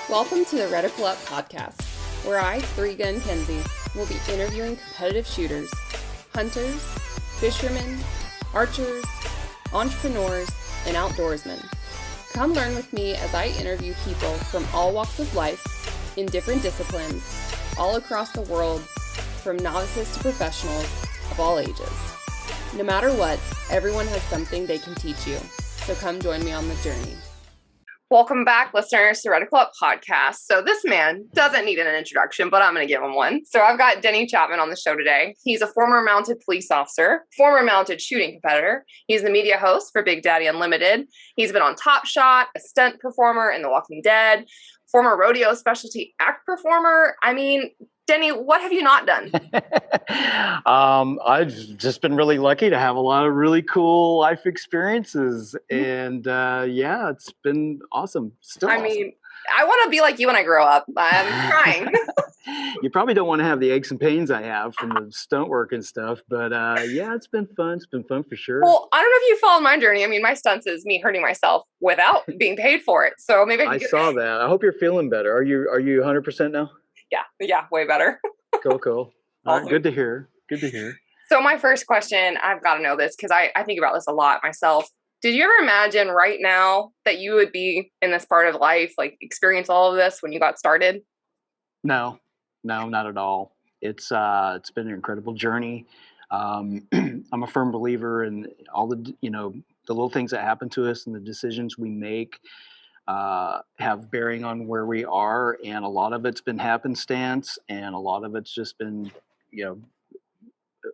Welcome to the Reticle Up podcast, where I, Three-Gun Kenzie, will be interviewing competitive shooters, hunters, fishermen, archers, entrepreneurs, and outdoorsmen. Come learn with me as I interview people from all walks of life, in different disciplines, all across the world, from novices to professionals of all ages. No matter what, everyone has something they can teach you, so come join me on the journey. Welcome back, listeners, to Reticle Up podcast. So this man doesn't need an introduction, but I'm going to give him one. So I've got Denny Chapman on the show today. He's a former mounted police officer, former mounted shooting competitor. He's the media host for Big Daddy Unlimited. He's been on Top Shot, a stunt performer in The Walking Dead, former rodeo specialty act performer. I mean, Denny, what have you not done? I've just been really lucky to have a lot of really cool life experiences. And yeah, it's been awesome. Still awesome. Mean, I want to be like you when I grow up. I'm trying. You probably don't want to have the aches and pains I have from the stunt work and stuff. But yeah, it's been fun. It's been fun for sure. Well, I don't know if you followed my journey. I mean, my stunts is me hurting myself without being paid for it. So maybe I saw that. I hope you're feeling better. Are you 100% now? Yeah, way better. Cool. All Awesome. Right, good to hear. So my first question, I've got to know this because I think about this a lot myself. Did you ever imagine right now that you would be in this part of life, like experience all of this when you got started? No, not at all. It's been an incredible journey. I'm a firm believer in all the little things that happen to us and the decisions we make have bearing on where we are, and a lot of it's been happenstance, and a lot of it's just been,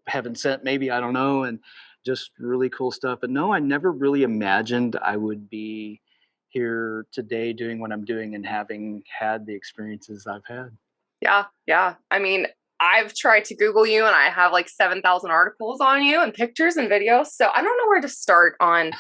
heaven sent, maybe, I don't know, and just really cool stuff. But no, I never really imagined I would be here today doing what I'm doing and having had the experiences I've had. Yeah. I mean, I've tried to Google you and I have like 7,000 articles on you and pictures and videos. So I don't know where to start on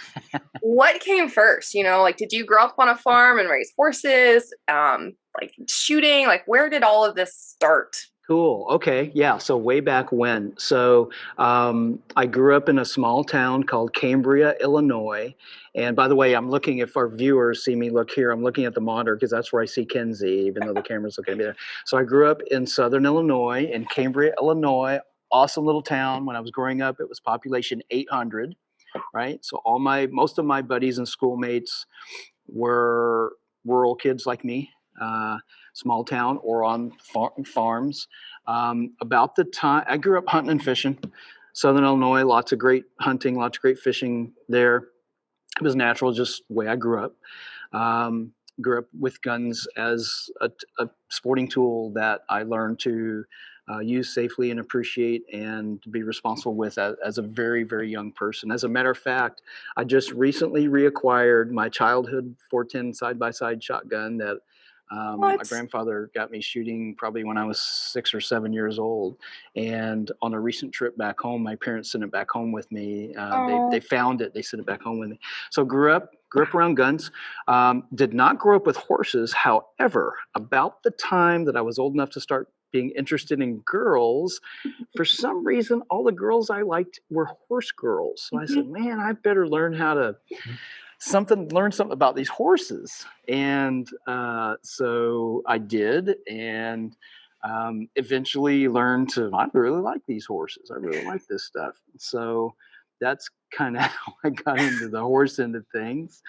what came first, like, did you grow up on a farm and raise horses, like shooting, like where did all of this start? Cool. Okay. Yeah. So way back when. So I grew up in a small town called Cambria, Illinois. And by the way, I'm looking, if our viewers see me look here, I'm looking at the monitor because that's where I see Kenzie, even though the camera's looking at me there. So I grew up in Southern Illinois, in Cambria, Illinois. Awesome little town. When I was growing up, it was population 800, right? So most of my buddies and schoolmates were rural kids like me. Small town or on farms. About the time I grew up hunting and fishing, Southern Illinois, lots of great hunting, lots of great fishing there. It was natural, just the way I grew up. Grew up with guns as a sporting tool that I learned to use safely and appreciate and to be responsible with as a very, very young person. As a matter of fact, I just recently reacquired my childhood 410 side-by-side shotgun that my grandfather got me shooting probably when I was 6 or 7 years old. And on a recent trip back home, my parents sent it back home with me. They found it. They sent it back home with me. So grew up around guns. Did not grow up with horses. However, about the time that I was old enough to start being interested in girls, for some reason, all the girls I liked were horse girls. So I said, man, I better learn something about these horses. And so I did, and eventually learned I really like these horses. I really like this stuff. So that's kind of how I got into the horse end of things.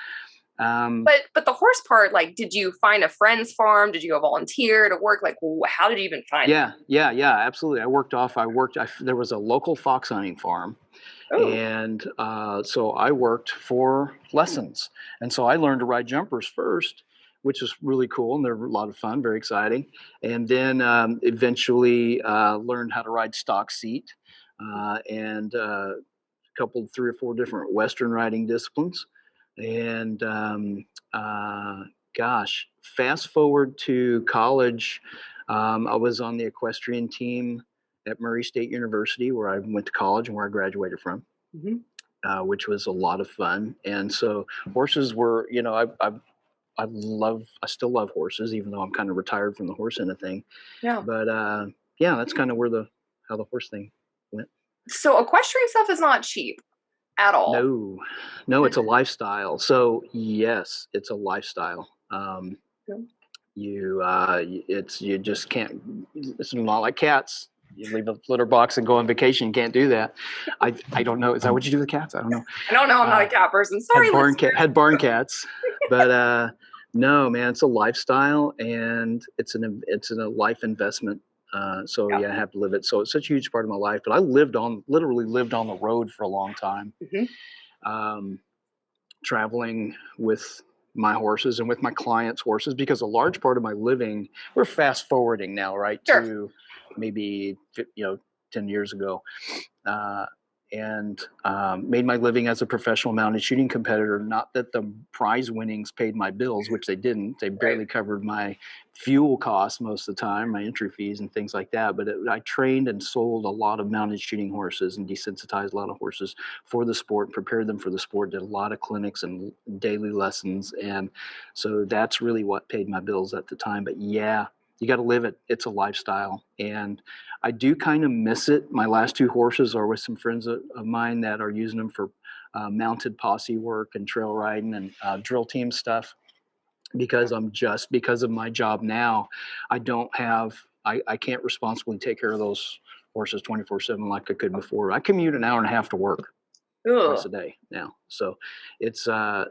But the horse part, like, did you find a friend's farm? Did you go volunteer to work? Like, how did you even find it? Yeah, absolutely. There was a local fox hunting farm. Oh. And so I worked for lessons. And so I learned to ride jumpers first, which is really cool. And they're a lot of fun, very exciting. And then eventually learned how to ride stock seat and coupled 3 or 4 different Western riding disciplines. And fast forward to college, I was on the equestrian team at Murray State University, where I went to college and where I graduated from, which was a lot of fun. And so horses were, I still love horses, even though I'm kind of retired from the horse end of thing. Yeah. But that's kind of how the horse thing went. So equestrian stuff is not cheap at all. No, it's a lifestyle. So yes, it's a lifestyle. you just can't. It's not like cats. You leave a litter box and go on vacation. You can't do that. I don't know. Is that what you do with cats? I don't know. I don't know. I'm not a cat person. Sorry, Had barn cats, but no, man, it's a lifestyle and it's a life investment. So yeah, I have to live it. So it's such a huge part of my life. But I literally lived on the road for a long time, traveling with my horses and with my clients' horses, because a large part of my living, we're fast forwarding now, right? Sure. To maybe 10 years ago. And made my living as a professional mounted shooting competitor. Not that the prize winnings paid my bills, which they didn't. They barely covered my fuel costs most of the time, my entry fees and things like that. But I trained and sold a lot of mounted shooting horses and desensitized a lot of horses for the sport, prepared them for the sport, did a lot of clinics and daily lessons. And so that's really what paid my bills at the time. But yeah, you got to live it. It's a lifestyle. And I do kind of miss it. My last 2 horses are with some friends of mine that are using them for mounted posse work and trail riding and drill team stuff. Because because of my job now, I can't responsibly take care of those horses 24/7 like I could before. I commute an hour and a half to work twice a day now. So it's, and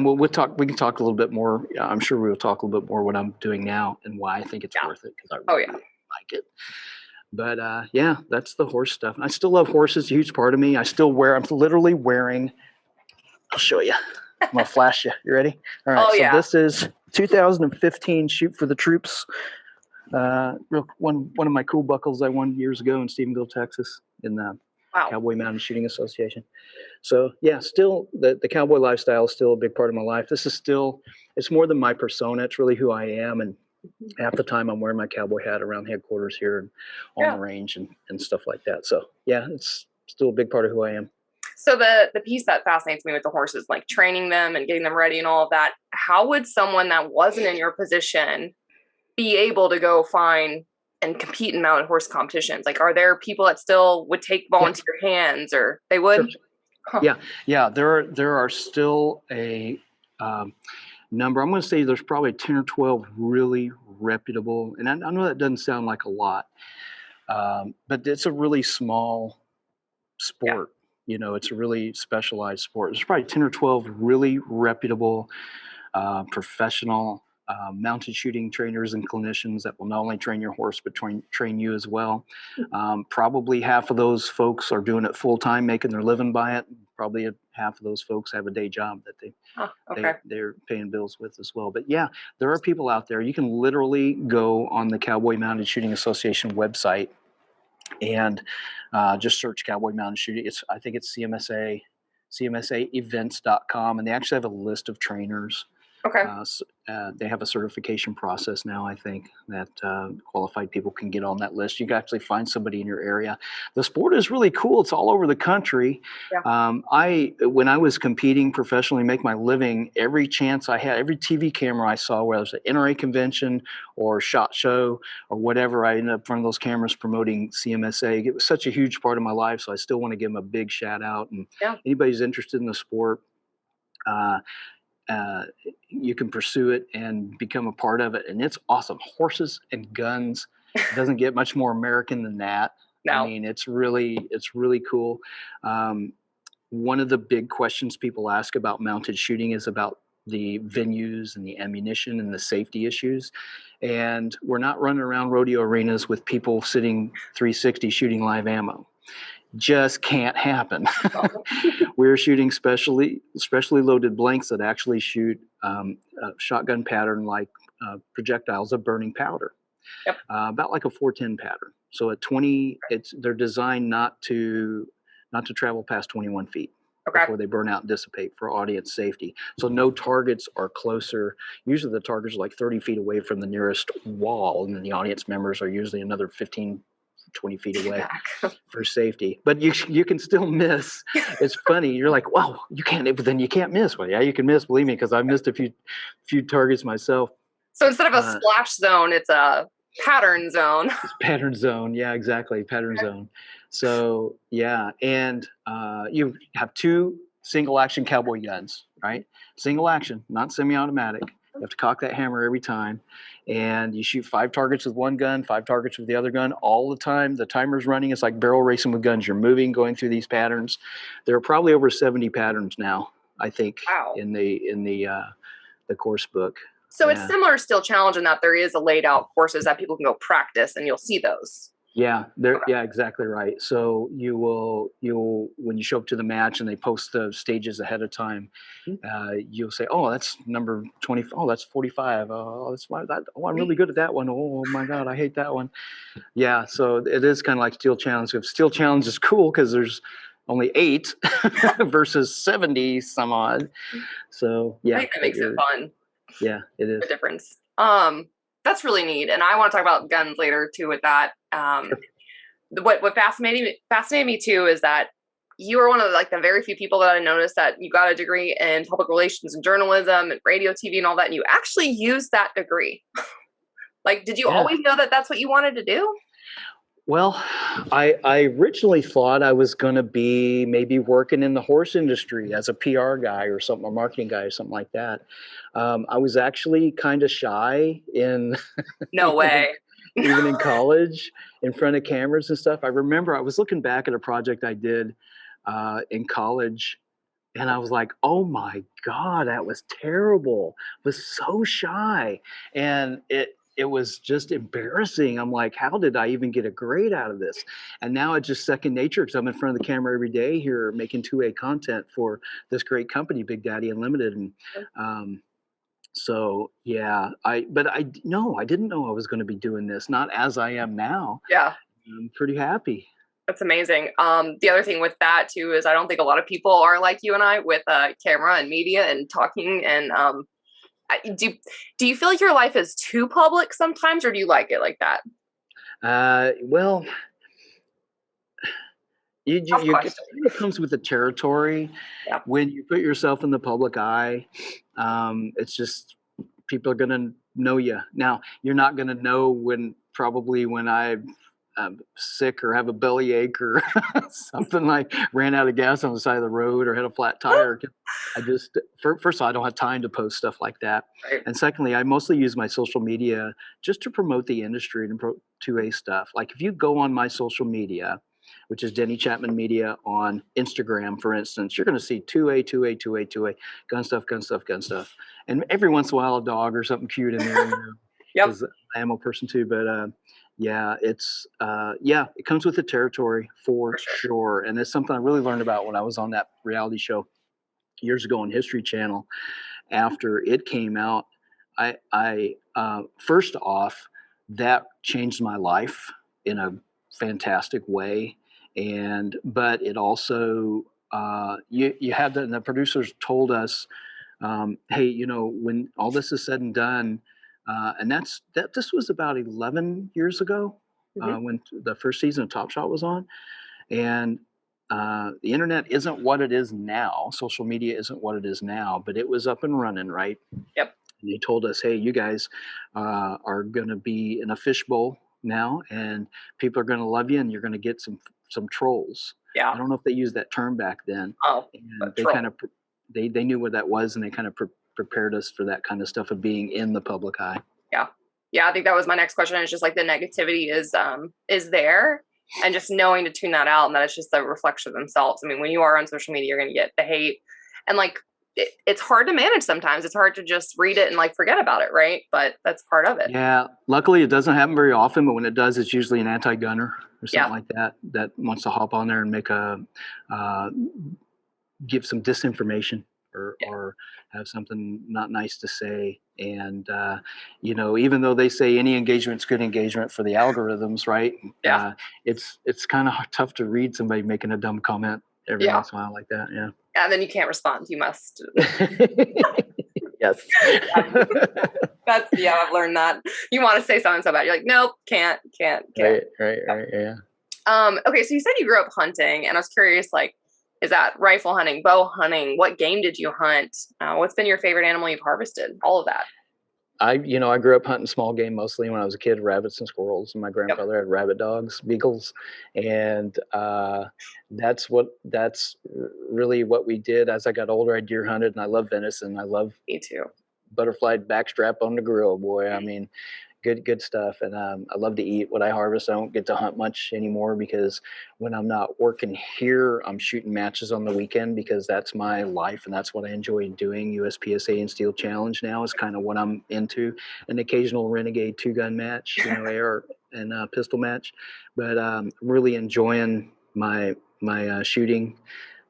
we can talk a little bit more. I'm sure we'll talk a little bit more what I'm doing now and why I think it's worth it, because I really like it. But yeah, that's the horse stuff. I still love horses. A huge part of me. I'm literally wearing. I'll show you. I'm gonna flash you. You ready? All right. This is 2015 Shoot for the Troops. One of my cool buckles I won years ago in Stephenville, Texas, in the Cowboy Mountain Shooting Association. So yeah, still the cowboy lifestyle is still a big part of my life. It's more than my persona. It's really who I am. And half the time I'm wearing my cowboy hat around headquarters here and on the range and stuff like that. So yeah, it's still a big part of who I am. So the piece that fascinates me with the horses, like training them and getting them ready and all of that, how would someone that wasn't in your position be able to go find and compete in mounted horse competitions? Like, are there people that still would take volunteer hands, or they would? Sure. Yeah. There are still a number. I'm going to say there's probably 10 or 12 really reputable, and I know that doesn't sound like a lot, but it's a really small sport. It's a really specialized sport. There's probably 10 or 12 really reputable, professional mounted shooting trainers and clinicians that will not only train your horse, but train you as well. Probably half of those folks are doing it full time, making their living by it. Probably half of those folks have a day job that they're paying bills with as well. But yeah, there are people out there. You can literally go on the Cowboy Mounted Shooting Association website and just search Cowboy Mounted Shooting. I think it's CMSAevents.com, and they actually have a list of trainers. They have a certification process now, I think, that qualified people can get on that list. You can actually find somebody in your area. The sport is really cool. It's all over the country. When I was competing professionally, make my living, every chance I had, every TV camera I saw, whether it was an NRA convention or SHOT Show or whatever, I ended up in front of those cameras promoting CMSA. It was such a huge part of my life, so I still want to give them a big shout out. And anybody who's interested in the sport, you can pursue it and become a part of it, and it's awesome. Horses and guns. It doesn't get much more American than that. I mean, it's really cool. One of the big questions people ask about mounted shooting is about the venues and the ammunition and the safety issues. And we're not running around rodeo arenas with people sitting 360 shooting live ammo. Just can't happen. We're shooting specially loaded blanks that actually shoot a shotgun pattern like projectiles of burning powder, about like a 410 pattern. So at 20, they're designed not to travel past 21 feet before they burn out and dissipate for audience safety. So no targets are closer. Usually the targets are like 30 feet away from the nearest wall, and then the audience members are usually another 15 20 feet away for safety, but you can still miss. It's funny. You're like, wow, you can't, but then you can't miss. Well, yeah, you can miss, believe me, because I missed a few targets myself. So instead of a splash zone, it's a pattern zone. It's pattern zone. Yeah, exactly. Pattern zone. So yeah. And you have 2 single action cowboy guns, right? Single action, not semi-automatic. You have to cock that hammer every time, and you shoot 5 targets with one gun, 5 targets with the other gun all the time. The timer's running. It's like barrel racing with guns. You're moving, going through these patterns. There are probably over 70 patterns now, I think, Wow. in the course book. So it's similar still challenge in that there is a laid out courses that people can go practice, and you'll see those. Yeah, yeah, exactly right. So you'll when you show up to the match and they post the stages ahead of time, you'll say, "Oh, that's number 20. Oh, that's 45. Oh, that's why that. Oh, I'm really good at that one. Oh my God, I hate that one." Yeah, so it is kind of like Steel Challenge. If Steel Challenge is cool because there's only 8 versus 70 some odd. So yeah, I think that makes it fun. Yeah, it is. The difference. That's really neat, and I want to talk about guns later too. With that, what fascinated me too is that you are one of the very few people that I noticed that you got a degree in public relations and journalism and radio, TV, and all that, and you actually used that degree. Did you always know that that's what you wanted to do? Well, I originally thought I was going to be maybe working in the horse industry as a PR guy or something, a marketing guy or something like that. I was actually kind of shy in No way. even in college in front of cameras and stuff. I remember I was looking back at a project I did in college, and I was like, oh my God, that was terrible. I was so shy. And it was just embarrassing. I'm like, how did I even get a grade out of this? And now it's just second nature because I'm in front of the camera every day here making 2A content for this great company, Big Daddy Unlimited. And so, yeah, I didn't know I was going to be doing this, not as I am now. Yeah. I'm pretty happy. That's amazing. The other thing with that too is I don't think a lot of people are like you and I with camera and media and talking. And do you feel like your life is too public sometimes, or do you like it like that? Well, it comes with the territory. Yeah. When you put yourself in the public eye, it's just people are going to know you. Now, you're not going to know when I'm sick or have a bellyache or something, like ran out of gas on the side of the road or had a flat tire. First of all, I don't have time to post stuff like that. Right. And secondly, I mostly use my social media just to promote the industry and 2A stuff. Like if you go on my social media, which is Denny Chapman Media on Instagram, for instance, you're going to see 2A, 2A, 2A, 2A, gun stuff, gun stuff, gun stuff. And every once in a while, a dog or something cute in there. Yep. Because I'm an animal person too. But yeah, it comes with the territory for sure. And it's something I really learned about when I was on that reality show years ago on History Channel. After it came out, I first off, that changed my life in a fantastic way. But it also, you had the producers told us, hey, when all this is said and done, and this was about 11 years ago, when the first season of Top Shot was on, and the internet isn't what it is now. Social media isn't what it is now, but it was up and running, right? Yep. And they told us, hey, you guys are going to be in a fishbowl now, and people are going to love you, and you're going to get some trolls. Yeah. I don't know if they used that term back then. Oh, and they kind of they knew what that was, and they kind of prepared us for that kind of stuff of being in the public eye. Yeah. Yeah, I think that was my next question. It's just like the negativity is there, and just knowing to tune that out, and that it's just the reflection of themselves. I mean, when you are on social media, you're going to get the hate, and it's hard to manage sometimes. It's hard to just read it and forget about it, right? But that's part of it. Yeah. Luckily, it doesn't happen very often, but when it does, it's usually an anti-gunner or something like that wants to hop on there and make give some disinformation or have something not nice to say. And, even though they say any engagement's good engagement for the algorithms, right? Yeah. It's kind of tough to read somebody making a dumb comment every once in a while like that. Yeah. And then you can't respond. You must. Yes. I've learned that. You want to say something so bad. You're like, nope, can't. Right. Yeah. Okay. So you said you grew up hunting, and I was curious, is that rifle hunting, bow hunting? What game did you hunt? What's been your favorite animal you've harvested? All of that. I grew up hunting small game mostly when I was a kid, rabbits and squirrels. And my grandfather had rabbit dogs, beagles, and that's really what we did. As I got older, I deer hunted, and I love venison. I love Me too. butterfly backstrap on the grill, boy. I mean, good stuff. And I love to eat what I harvest. I don't get to hunt much anymore because when I'm not working here, I'm shooting matches on the weekend because that's my life and that's what I enjoy doing. USPSA and Steel Challenge now is kind of what I'm into. An occasional Renegade 2-gun match, AR and pistol match, but really enjoying my shooting.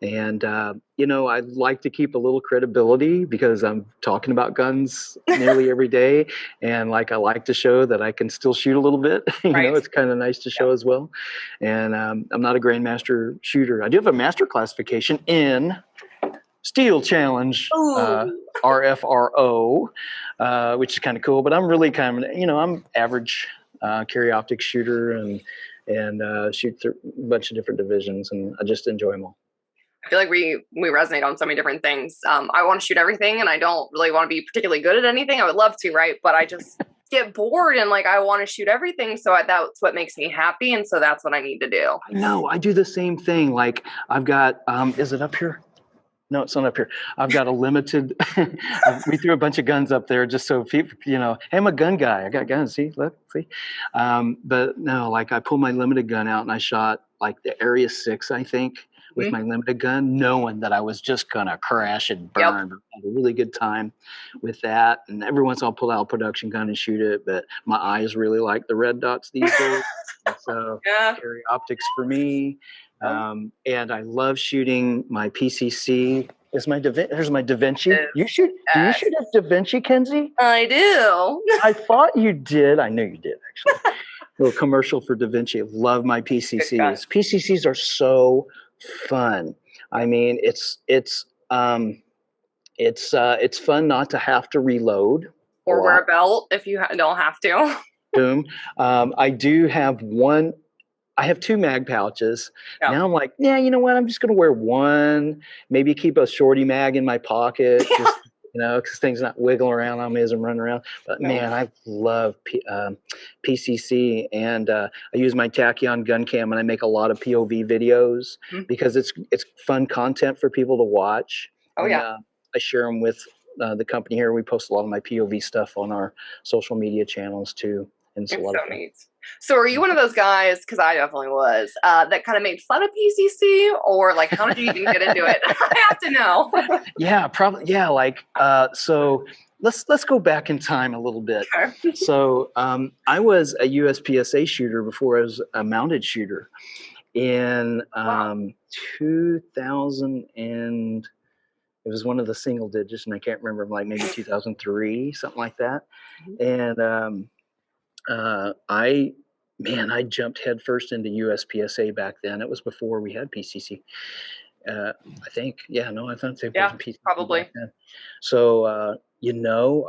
And, I like to keep a little credibility because I'm talking about guns nearly every day. And I like to show that I can still shoot a little bit. Right. It's kind of nice to show as well. And I'm not a grandmaster shooter. I do have a master classification in Steel Challenge, RFRO, which is kind of cool. But I'm really kind of, I'm average carry optic shooter and shoot through a bunch of different divisions. And I just enjoy them all. I feel like we resonate on so many different things. I want to shoot everything and I don't really want to be particularly good at anything. I would love to, right? But I just get bored and I want to shoot everything. So that's what makes me happy. And so that's what I need to do. I know. I do the same thing. I've got, is it up here? No, it's not up here. I've got a limited, we threw a bunch of guns up there just so people, hey, I'm a gun guy. I got guns. See, look, see. But no, I pulled my limited gun out and I shot the Area 6, I think, with my limited gun, knowing that I was just going to crash and burn. Yep. I had a really good time with that. And every once in a while I'll pull out a production gun and shoot it, but my eyes really like the red dots these days. So carry optics for me. And I love shooting my PCC. There's my Da Vinci. You shoot? Do you shoot a Da Vinci, Kenzie? I do. I thought you did. I knew you did, actually. A little commercial for Da Vinci. I love my PCCs. PCCs are so fun. I mean, it's fun not to have to reload or wear a belt if you don't have to. Boom. I do have one. I have 2 mag pouches. Yeah. Now I'm like, yeah, you know what? I'm just going to wear one. Maybe keep a shorty mag in my pocket. Just, because things not wiggling around on me as I'm running around. But man, I love PCC, and I use my Tachyon gun cam, and I make a lot of POV videos because it's fun content for people to watch. Oh, and, I share them with the company here. We post a lot of my POV stuff on our social media channels too. And it's a lot of fun. Neat. So are you one of those guys, because I definitely was, that kind of made fun of PCC, or how did you even get into it? I have to know. Yeah, probably. Yeah, so let's go back in time a little bit. Sure. So I was a USPSA shooter before I was a mounted shooter in 2000 and it was one of the single digits, and I can't remember, maybe 2003, something like that. And I jumped headfirst into USPSA back then. It was before we had PCC. I think, I thought they were PCC probably. Back then. So,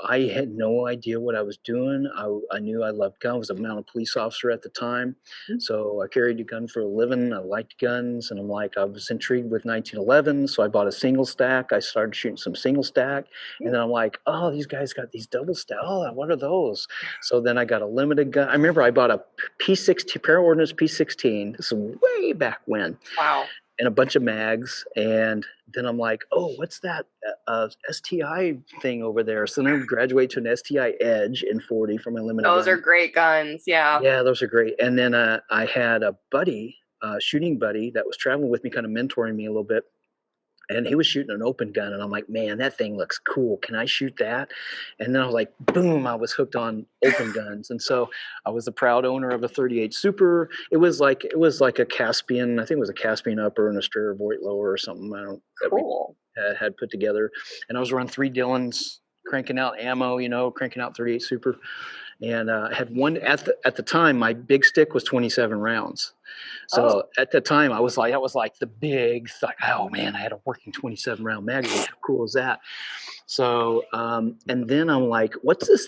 I had no idea what I was doing. I knew I loved guns. I was a mounted police officer at the time. So I carried a gun for a living. I liked guns. And I was intrigued with 1911. So I bought a single stack. I started shooting some single stack. And then I'm like, oh, these guys got these double stack. Oh, what are those? So then I got a limited gun. I remember I bought a P16, Paraordnance P16. This is way back when. Wow. And a bunch of mags, and then I'm like, oh, what's that STI thing over there? So then I graduate to an STI Edge in 40 for my limited Those gun. are great guns, yeah. Yeah, those are great. And then I had a buddy, shooting buddy, that was traveling with me, kind of mentoring me a little bit. And he was shooting an open gun, and I'm like, man, that thing looks cool. Can I shoot that? And then I was like, boom, I was hooked on open guns. And so I was the proud owner of a 38 Super. It was like a Caspian, I think it was a Caspian upper and a Strera Voigt lower or something. Cool. That we had put together. And I was running 3 Dillons, cranking out ammo, cranking out 38 Super. And I had one at the time, my big stick was 27 rounds. So at the time that was like the big, oh man, I had a working 27 round magazine. How cool is that? So, and then I'm like, what's this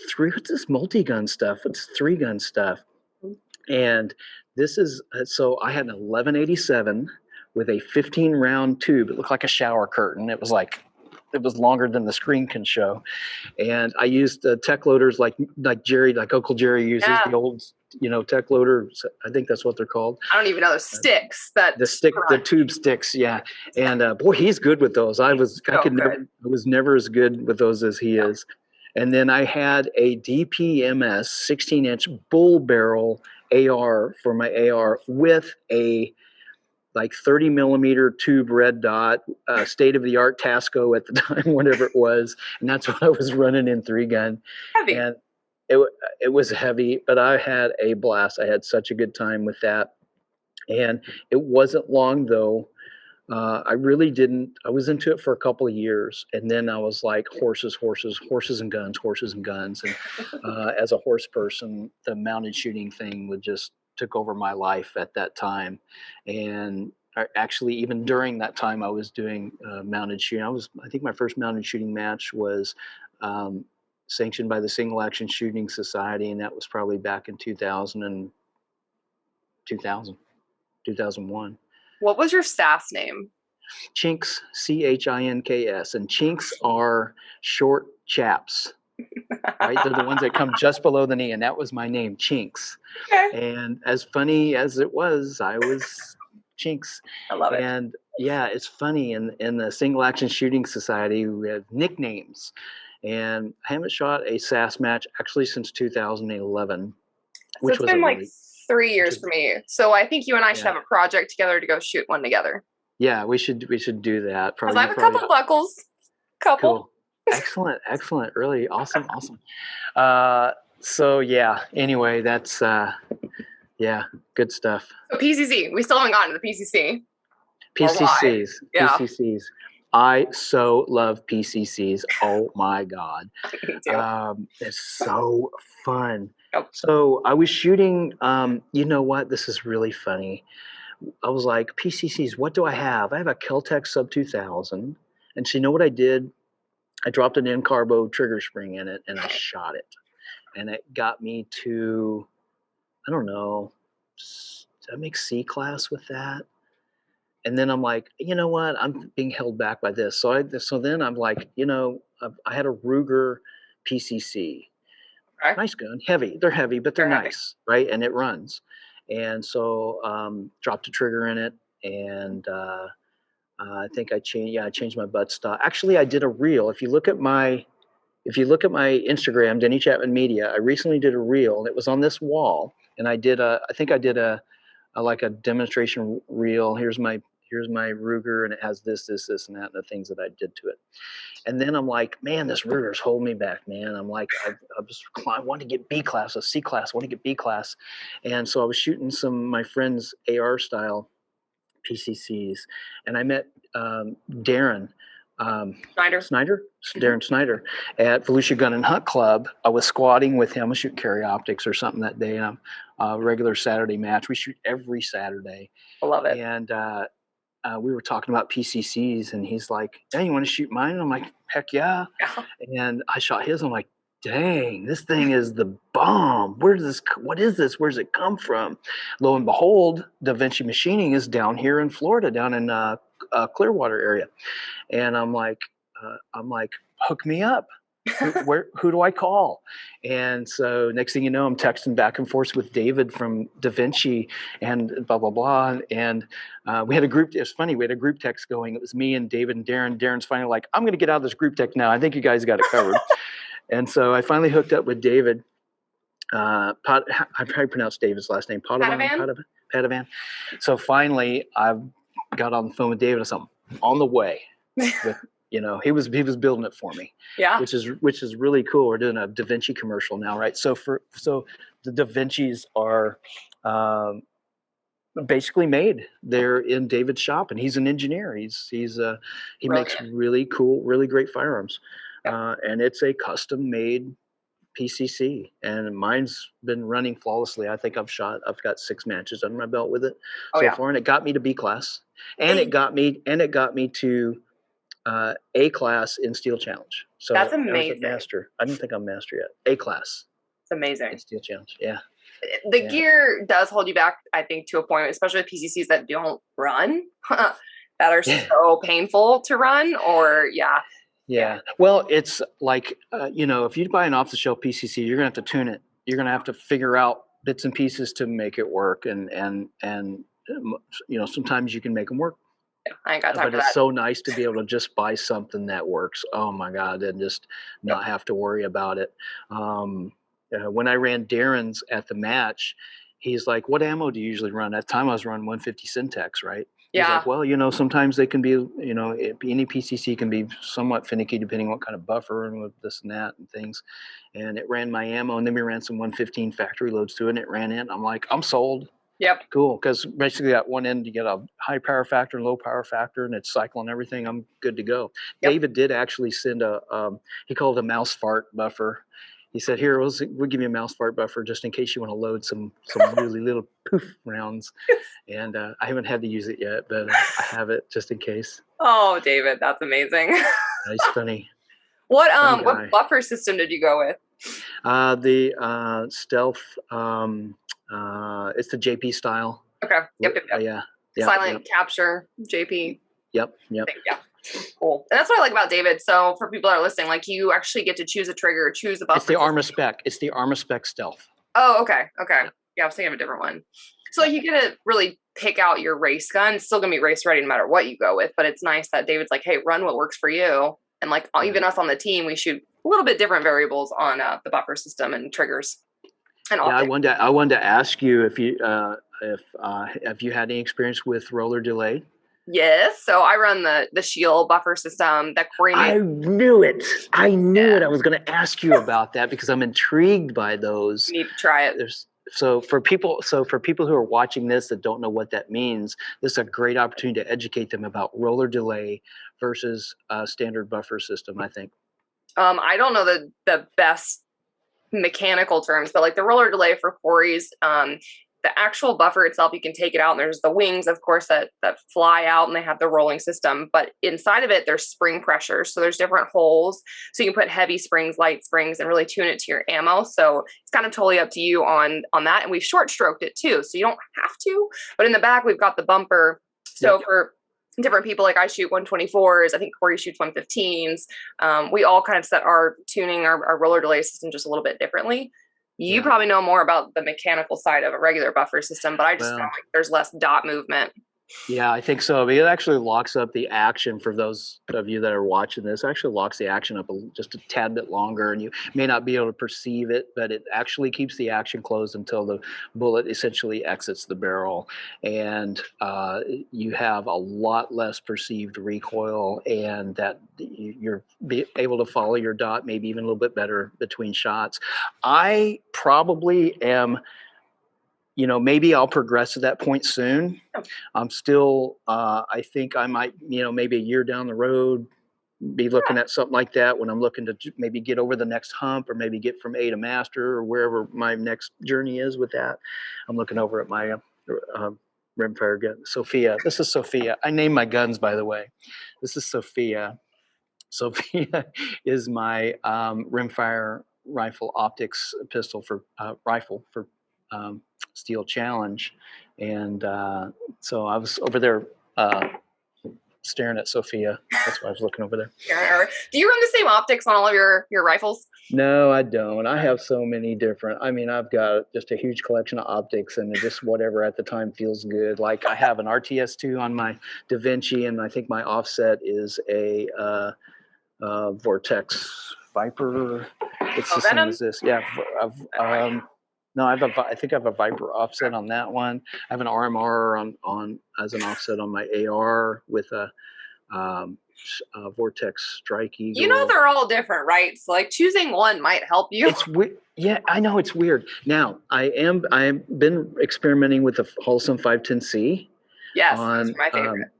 multi-gun stuff? What's 3-gun stuff? And this is, so I had an 1187 with a 15 round tube. It looked like a shower curtain. It was longer than the screen can show. And I used tech loaders like Jerry, like Uncle Jerry uses, the old, tech loader. I think that's what they're called. I don't even know, the sticks. The tube sticks, yeah. And boy, he's good with those. I was never as good with those as he is. And then I had a DPMS 16-inch bull barrel AR for my AR with a like 30 millimeter tube red dot, state of the art Tasco at the time, whatever it was. And that's what I was running in 3-gun. Heavy. And it was heavy, but I had a blast. I had such a good time with that. And it wasn't long though. I really didn't. I was into it for a couple of years, and then I was like horses, horses, horses and guns, horses and guns. And as a horse person, the mounted shooting thing would just took over my life at that time. And actually, even during that time, I was doing mounted shooting. I think my first mounted shooting match was sanctioned by the Single Action Shooting Society, and that was probably back in 2001. What was your SAS name? Chinks, Chinks, and chinks are short chaps, right? They're the ones that come just below the knee, and that was my name, Chinks. Okay. And as funny as it was, I was Chinks. I love it. And yeah, it's funny, in the Single Action Shooting Society, we have nicknames. And I haven't shot a SAS match actually since 2011, So it's been like 3 years for me. So I think you and I should have a project together to go shoot one together. Yeah, we should do that. Because I have a couple buckles. Cool. Excellent. Really awesome. So yeah, anyway, that's good stuff. So PCC, we still haven't gotten to the PCC. PCCs. I so love PCCs. Oh my God. Me too. It's so fun. Yep. So I was shooting, you know what? This is really funny. I was like, PCCs, what do I have? I have a Keltec Sub 2000. And so you know what I did? I dropped an N-Carbo trigger spring in it and I shot it. And it got me to, I don't know, did I make C class with that? And then I'm like, you know what? I'm being held back by this. So then I'm like, I had a Ruger PCC. Okay. Nice gun, heavy. They're heavy, but they're They're nice, right? And it runs. And so dropped a trigger in it, and I think I changed my buttstock. Actually, I did a reel. If you look at my Instagram, Denny Chapman Media, I recently did a reel, and it was on this wall. And I did a demonstration reel. Here's my Ruger, and it has this, and that, and the things that I did to it. And then I'm like, man, this Ruger's holding me back, man. I'm like, I want to get B class, a C class. I want to get B class. And so I was shooting some of my friends' AR style PCCs, and I met Darren Snyder at Volusia Gun and Hunt Club. I was squatting with him. I was shooting carry optics or something that day. A regular Saturday match. We shoot every Saturday. I love it. And we were talking about PCCs, and he's like, "Hey, you want to shoot mine?" And I'm like, "Heck yeah!" And I shot his. I'm like, "Dang, this thing is the bomb! What is this? Where does it come from?" Lo and behold, Da Vinci Machining is down here in Florida, down in Clearwater area, and I'm like, "Hook me up." Who do I call? And so next thing you know, I'm texting back and forth with David from Da Vinci and blah, blah, blah. And we had a group. It's funny. We had a group text going. It was me and David and Darren. Darren's finally like, I'm going to get out of this group text now. I think you guys got it covered. And so I finally hooked up with David. I probably pronounced David's last name. Padovan. So finally I got on the phone with David. I said, I'm on the way with, he was building it for me. Yeah. Which is really cool. We're doing a Da Vinci commercial now, right? So the Da Vincis are basically made. They're in David's shop, and he's an engineer. He makes really cool, really great firearms, and it's a custom made PCC, and mine's been running flawlessly. I think I've got 6 matches under my belt with it so far, and it got me to B class, and it got me to A class in Steel Challenge. So that's amazing. Master. I don't think I'm master yet. A class. It's amazing. In Steel Challenge. Yeah. The gear does hold you back, I think, to a point, especially with PCCs that don't run, that are so painful to run, or Yeah. Well, it's like, if you buy an off-the-shelf PCC, you're going to have to tune it. You're going to have to figure out bits and pieces to make it work. And sometimes you can make them work. I ain't got time But for it's that. so nice to be able to just buy something that works. Oh my God, and just not have to worry about it. When I ran Darren's at the match, he's like, "What ammo do you usually run?" At the time, I was running 150 Syntax, right? He's Yeah. like, "Well, sometimes they can be, any PCC can be somewhat finicky depending on what kind of buffer and with this and that and things." And it ran my ammo, and then we ran some 115 factory loads to it, and it ran in. I'm like, I'm sold. Yep. Cool, because basically at one end you get a high power factor, low power factor, and it's cycling everything. I'm good to go. Yep. David did actually send he called it a mouse fart buffer. He said, "Here, we'll give you a mouse fart buffer just in case you want to load some really little poof rounds." And I haven't had to use it yet, but I have it just in case. Oh, David, that's amazing. He's funny. What Funny guy. what buffer system did you go with? The stealth. It's the JP style. Okay. Yep. Yeah. Silent capture, JP. Yep. Yeah. Cool. And that's what I like about David. So for people that are listening, like you actually get to choose a trigger, choose a buffer. It's the Arma Spec. It's the Arma Spec Stealth. Oh, okay. Yeah, I was thinking of a different one. So you get to really pick out your race gun. It's still gonna be race ready no matter what you go with, but it's nice that David's like, hey, run what works for you. And like even us on the team, we shoot a little bit different variables on the buffer system and triggers. And I wanted to ask you if you have you had any experience with roller delay? Yes. So I run the Shield buffer system that Corey made. I knew it. I knew it. I was going to ask you about that because I'm intrigued by those. You need to try it. So for people who are watching this that don't know what that means, this is a great opportunity to educate them about roller delay versus standard buffer system, I think. I don't know the best mechanical terms, but like the roller delay for Corey's, the actual buffer itself, you can take it out and there's the wings, of course, that fly out and they have the rolling system, but inside of it, there's spring pressure. So there's different holes. So you can put heavy springs, light springs, and really tune it to your ammo. So it's kind of totally up to you on that. And we've short stroked it too. So you don't have to, but in the back, we've got the bumper. So for different people, like I shoot 124s, I think Corey shoots 115s. We all kind of set our tuning, our roller delay system just a little bit differently. You probably know more about the mechanical side of a regular buffer system, but I just found like there's less dot movement. Yeah, I think so. It actually locks up the action for those of you that are watching this. It actually locks the action up just a tad bit longer, and you may not be able to perceive it, but it actually keeps the action closed until the bullet essentially exits the barrel. And you have a lot less perceived recoil, and that you're able to follow your dot maybe even a little bit better between shots. I probably am... maybe I'll progress to that point soon. I'm still, I think I might, maybe a year down the road, be looking at something like that when I'm looking to maybe get over the next hump or maybe get from A to master or wherever my next journey is with that. I'm looking over at my rimfire gun, Sophia. This is Sophia. I named my guns, by the way. This is Sophia. Sophia is my rimfire rifle optics pistol for Steel Challenge, and so I was over there staring at Sophia. That's why I was looking over there. Do you run the same optics on all of your rifles? No, I don't. I have so many different. I mean, I've got just a huge collection of optics, and just whatever at the time feels good. Like I have an RTS2 on my Da Vinci, and I think my offset is a Vortex Viper. It's the same as this. Yeah. No, I think I have a Viper offset on that one. I have an RMR on as an offset on my AR with a Vortex Strike Eagle. They're all different, right? So like choosing one might help you. It's weird. Yeah, I know it's weird. Now I've been experimenting with the Holson 510C. Yes, that's my favorite.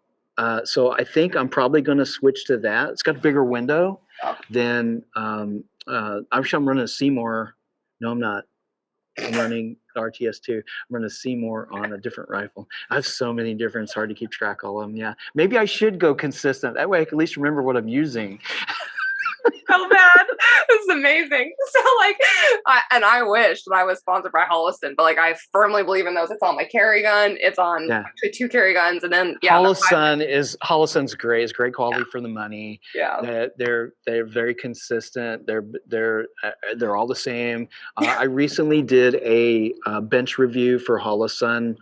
So I think I'm probably going to switch to that. It's got a bigger window than I'm running a Seymour. No, I'm not. I'm running RTS2. I'm running a Seymour on a different rifle. I have so many different. It's hard to keep track of all of them. Yeah, maybe I should go consistent. That way I can at least remember what I'm using. So bad. This is amazing. So like, I wish that I was sponsored by Holliston, but like I firmly believe in those. It's on my carry gun. It's on actually 2 carry guns, and then Holliston's great. It's great quality for the money. Yeah, they're very consistent. They're all the same. I recently did a bench review for Holliston.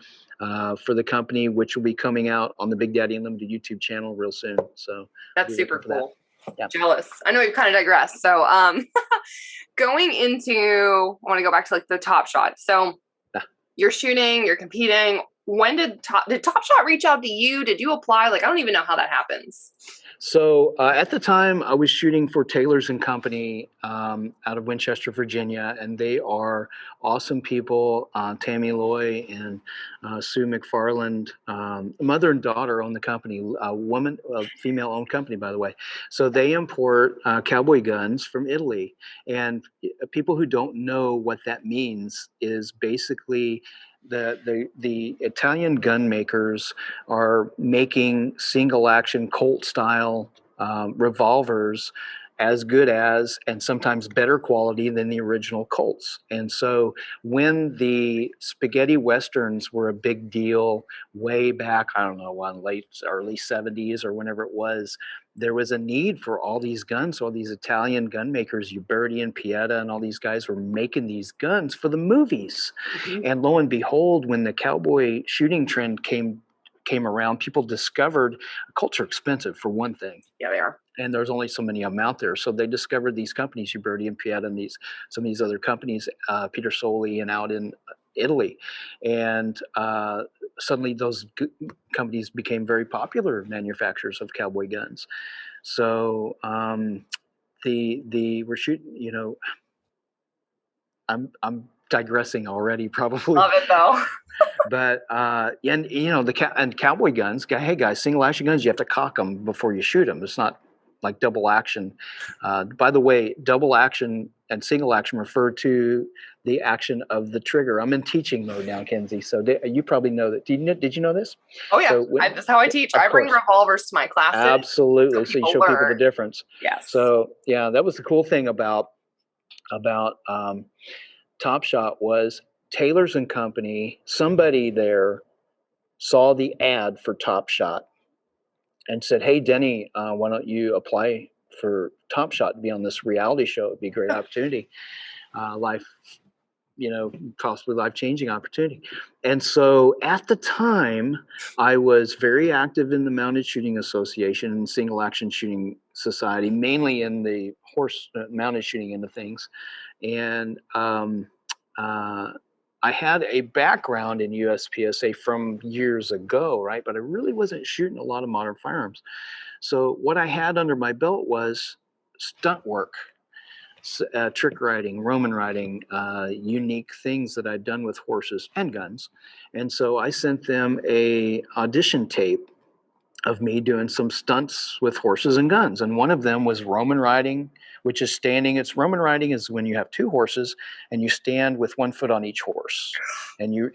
for the company, which will be coming out on the Big Daddy Unlimited YouTube channel real soon. So that's super cool. Yeah. Jealous. I know we've kind of digressed. So going into, I want to go back to like the Top Shot. So you're shooting, you're competing. When did Top Shot reach out to you? Did you apply? Like, I don't even know how that happens. So at the time, I was shooting for Taylor's and Company out of Winchester, Virginia, and they are awesome people. Tammy Loy and Sue McFarland, mother and daughter own the company. A female-owned company, by the way. So they import cowboy guns from Italy, and people who don't know what that means is basically the Italian gun makers are making single action Colt style revolvers as good as and sometimes better quality than the original Colts. And so when the spaghetti westerns were a big deal way back, I don't know, early 70s or whenever it was, there was a need for all these guns. All these Italian gun makers, Uberti and Pietta and all these guys were making these guns for the movies. Mm-hmm. And lo and behold, when the cowboy shooting trend came around, people discovered Colts are expensive for one thing. Yeah, they are. And there's only so many of them out there. So they discovered these companies, Uberti and Pietta and some of these other companies, Peter Soli and out in Italy. And suddenly those companies became very popular manufacturers of cowboy guns. So we're shooting, I'm digressing already, probably. Love it though. But and cowboy guns, hey guys, single action guns, you have to cock them before you shoot them. It's not like double action. By the way, double action and single action refer to the action of the trigger. I'm in teaching mode now, Kenzie. So you probably know that. Did you know this? Oh yeah, that's how I teach. I bring revolvers to my classes. Absolutely. So you show people the difference. Yes. So yeah, that was the cool thing about Top Shot was Taylor's and Company. Somebody there saw the ad for Top Shot and said, "Hey, Denny, why don't you apply for Top Shot to be on this reality show? It'd be a great opportunity, possibly life-changing opportunity." And so at the time, I was very active in the Mounted Shooting Association and Single Action Shooting Society, mainly in the horse mounted shooting end of things. And I had a background in USPSA from years ago, right? But I really wasn't shooting a lot of modern firearms. So what I had under my belt was stunt work, trick riding, Roman riding, unique things that I'd done with horses and guns. And so I sent them a audition tape of me doing some stunts with horses and guns. And one of them was Roman riding, which is standing. Roman riding is when you have two horses and you stand with one foot on each horse and you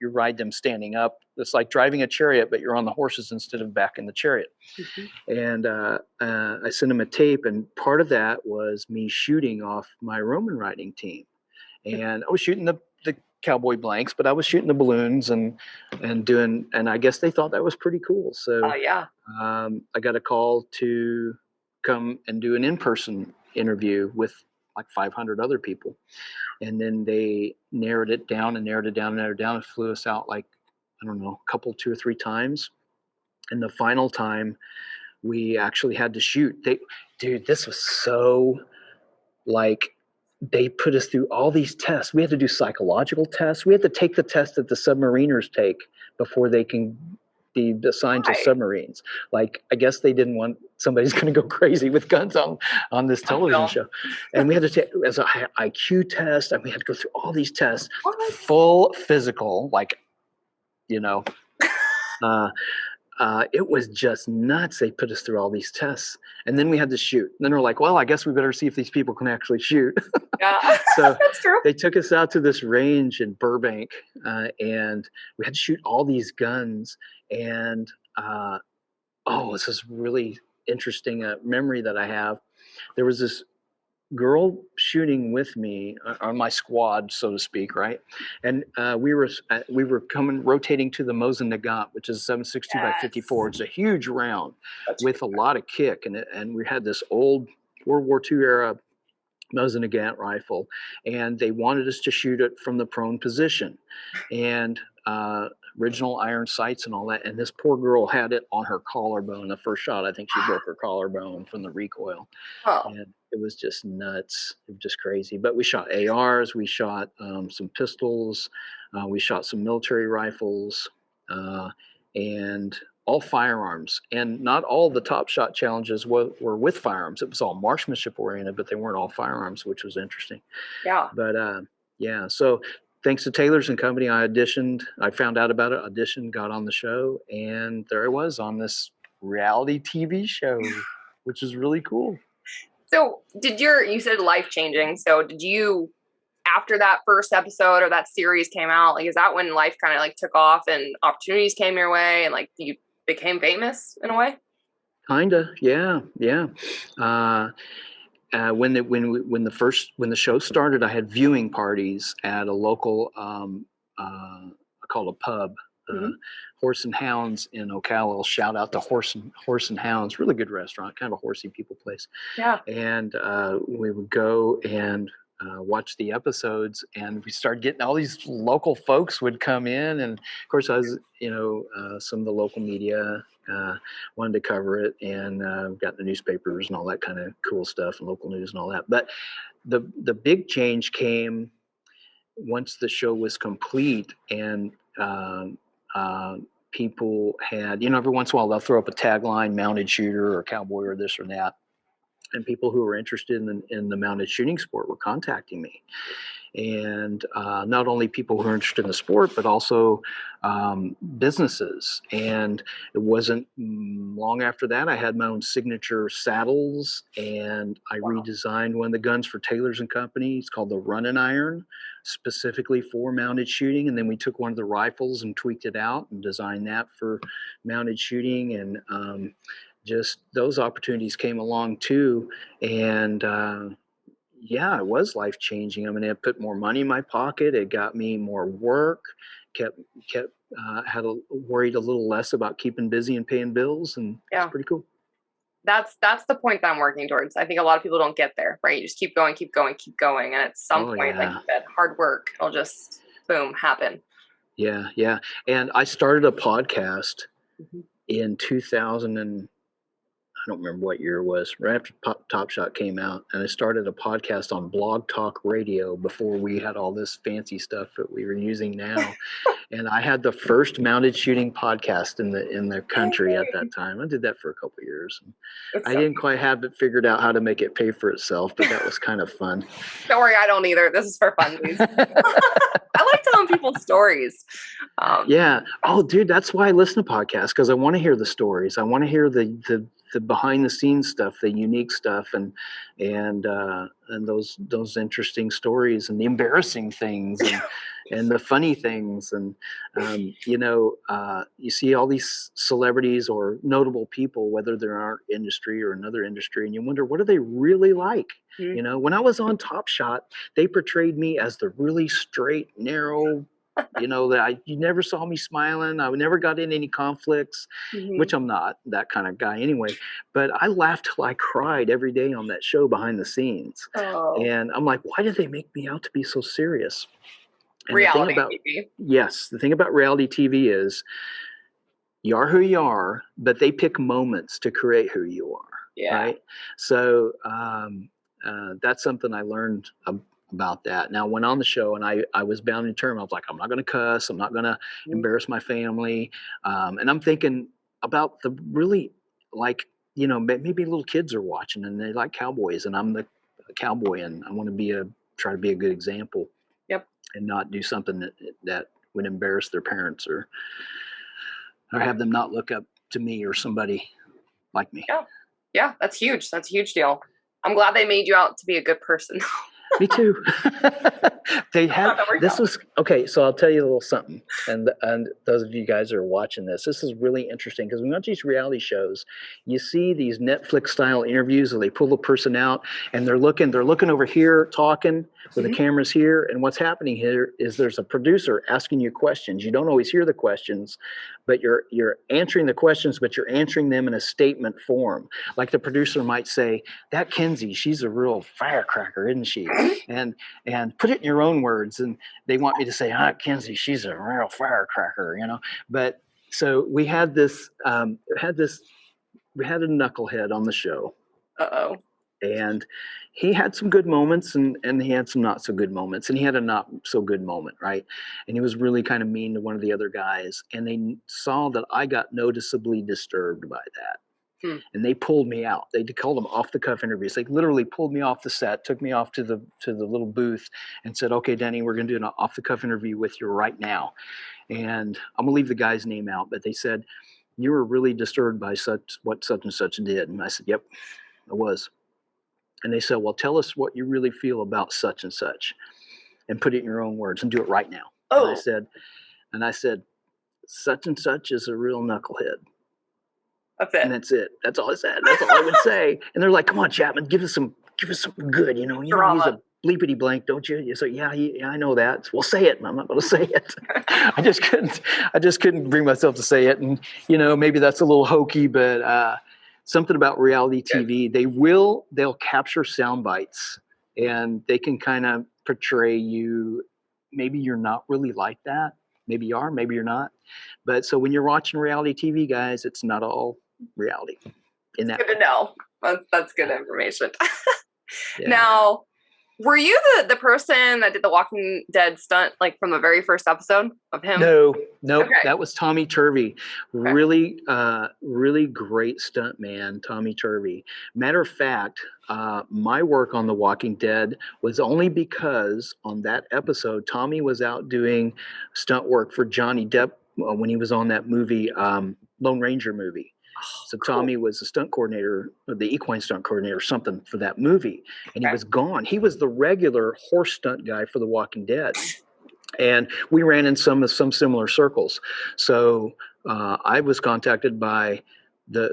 ride them standing up. It's like driving a chariot, but you're on the horses instead of back in the chariot. Mm-hmm. And I sent them a tape, and part of that was me shooting off my Roman riding team. And I was shooting the cowboy blanks, but I was shooting the balloons and I guess they thought that was pretty cool. So yeah. I got a call to come and do an in-person interview with like 500 other people. And then they narrowed it down and flew us out like, I don't know, two or three times. And the final time we actually had to shoot. This was so like, they put us through all these tests. We had to do psychological tests. We had to take the test that the submariners take before they can be assigned to submarines. Like, I guess they didn't want somebody's going to go crazy with guns on this television show. And we had to take as an IQ test, and we had to go through all these tests. What? Full physical, like, it was just nuts. They put us through all these tests, and then we had to shoot. And then we're like, well, I guess we better see if these people can actually shoot. Yeah, so that's true. They took us out to this range in Burbank, and we had to shoot all these guns. And this is really interesting memory that I have. There was this girl shooting with me on my squad, so to speak, right? And we were rotating to the Mosin Nagant, which is 7.62 by 54. It's a huge round with a lot of kick, and we had this old World War II era Mosin Nagant rifle, and they wanted us to shoot it from the prone position, and original iron sights and all that. And this poor girl had it on her collarbone. The first shot, I think she broke her collarbone from the recoil, Oh, and it was just nuts. It was just crazy. But we shot ARs, we shot some pistols, we shot some military rifles, and all firearms. And not all the Top Shot challenges were with firearms. It was all marksmanship oriented, but they weren't all firearms, which was interesting. yeah. But yeah, so thanks to Taylor's and Company, I auditioned. I found out about it, auditioned, got on the show, and there I was on this reality TV show, which is really cool. So you said life-changing. So did you, after that first episode or that series came out, like, is that when life kind of like took off and opportunities came your way and like you became famous in a way? Kinda, yeah. When the show started, I had viewing parties at a local called a pub, Horse and Hounds in Ocala. Shout out to Horse and Hounds, really good restaurant, kind of a horsey people place. Yeah. And we would go and watch the episodes, and we started getting all these local folks would come in, and of course I was, some of the local media wanted to cover it, and got the newspapers and all that kind of cool stuff, and local news and all that. But the big change came once the show was complete, and people had, every once in a while they'll throw up a tagline, mounted shooter or cowboy or this or that. And people who were interested in the mounted shooting sport were contacting me. And not only people who are interested in the sport, but also businesses. And it wasn't long after that, I had my own signature saddles, and I redesigned one of the guns for Taylor's and Company. It's called the Run and Iron, specifically for mounted shooting. And then we took one of the rifles and tweaked it out and designed that for mounted shooting. And just those opportunities came along too. And yeah, it was life changing. I mean, it put more money in my pocket. It got me more work, worried a little less about keeping busy and paying bills. And it's pretty cool. That's the point that I'm working towards. I think a lot of people don't get there, right? You just keep going. And at some point, like you said, hard work, it'll just boom, happen. Yeah. And I started a podcast in 2000 and I don't remember what year it was, right after Top Shot came out. And I started a podcast on Blog Talk Radio before we had all this fancy stuff that we were using now. And I had the first mounted shooting podcast in the country at that time. I did that for a couple of years. I didn't quite have it figured out how to make it pay for itself, but that was kind of fun. Don't worry, I don't either. This is for fun, please. I like telling people stories. Yeah. Oh, dude, that's why I listen to podcasts, because I want to hear the stories. I want to hear the behind the scenes stuff, the unique stuff, and those interesting stories, and the embarrassing things, and the funny things. And you see all these celebrities or notable people, whether they're in our industry or another industry, and you wonder, what are they really like? When I was on Top Shot, they portrayed me as the really straight, narrow, that you never saw me smiling. I never got in any conflicts, which I'm not that kind of guy anyway. But I laughed till I cried every day on that show behind the scenes. And I'm like, why did they make me out to be so serious? And reality TV. Yes, the thing about reality TV is you are who you are, but they pick moments to create who you are. Yeah. Right. So that's something I learned about that. Now, when on the show, and I was bound and determined, I was like, I'm not going to cuss. I'm not going to embarrass my family. And I'm thinking about the really, like, maybe little kids are watching and they like cowboys, and I'm the cowboy, and I want to try to be a good example. Yep. And not do something that would embarrass their parents or have them not look up to me or somebody like me. Yeah, that's huge. That's a huge deal. I'm glad they made you out to be a good person. Me too. They had, That worked this out. was, okay, so I'll tell you a little something. And those of you guys that are watching this is really interesting because when you watch these reality shows, you see these Netflix style interviews where they pull the person out and they're looking over here talking with the cameras here. And what's happening here is there's a producer asking you questions. You don't always hear the questions, but you're answering the questions, but you're answering them in a statement form. Like the producer might say, that Kenzie, she's a real firecracker, isn't she? And put it in your own words. And they want me to say, Kenzie, she's a real firecracker, But so we had this, we had a knucklehead on the show. Uh-oh. And he had some good moments and he had some not so good moments. And he had a not so good moment, right? And he was really kind of mean to one of the other guys. And they saw that I got noticeably disturbed by that. And they pulled me out. They called them off the cuff interviews. They literally pulled me off the set, took me off to the little booth and said, okay, Denny, we're going to do an off the cuff interview with you right now. And I'm going to leave the guy's name out, but they said, you were really disturbed by what such and such did. And I said, yep, I was. And they said, well, tell us what you really feel about such and such and put it in your own words and do it right now. Oh. And I said, such and such is a real knucklehead. That's it. And that's it. That's all I said. That's all I would say. And they're like, come on, Chapman, give us something good. You know, he's a bleepity blank, don't you? You say, yeah, I know that. Well, say it. And I'm not going to say it. I just couldn't bring myself to say it. And, maybe that's a little hokey, but something about reality TV, they'll capture sound bites and they can kind of portray you. Maybe you're not really like that. Maybe you are, maybe you're not. But so when you're watching reality TV, guys, it's not all reality. Good to know. That's good information. Yeah. Now, were you the person that did the Walking Dead stunt, like from the very first episode of him? No, okay. That was Tommy Turvey. Okay. Really great stunt man, Tommy Turvey. Matter of fact, my work on The Walking Dead was only because on that episode, Tommy was out doing stunt work for Johnny Depp when he was on that movie, Lone Ranger movie. So Tommy was the stunt coordinator, the equine stunt coordinator, or something for that movie. And he was gone. He was the regular horse stunt guy for The Walking Dead. And we ran in some similar circles. So I was contacted by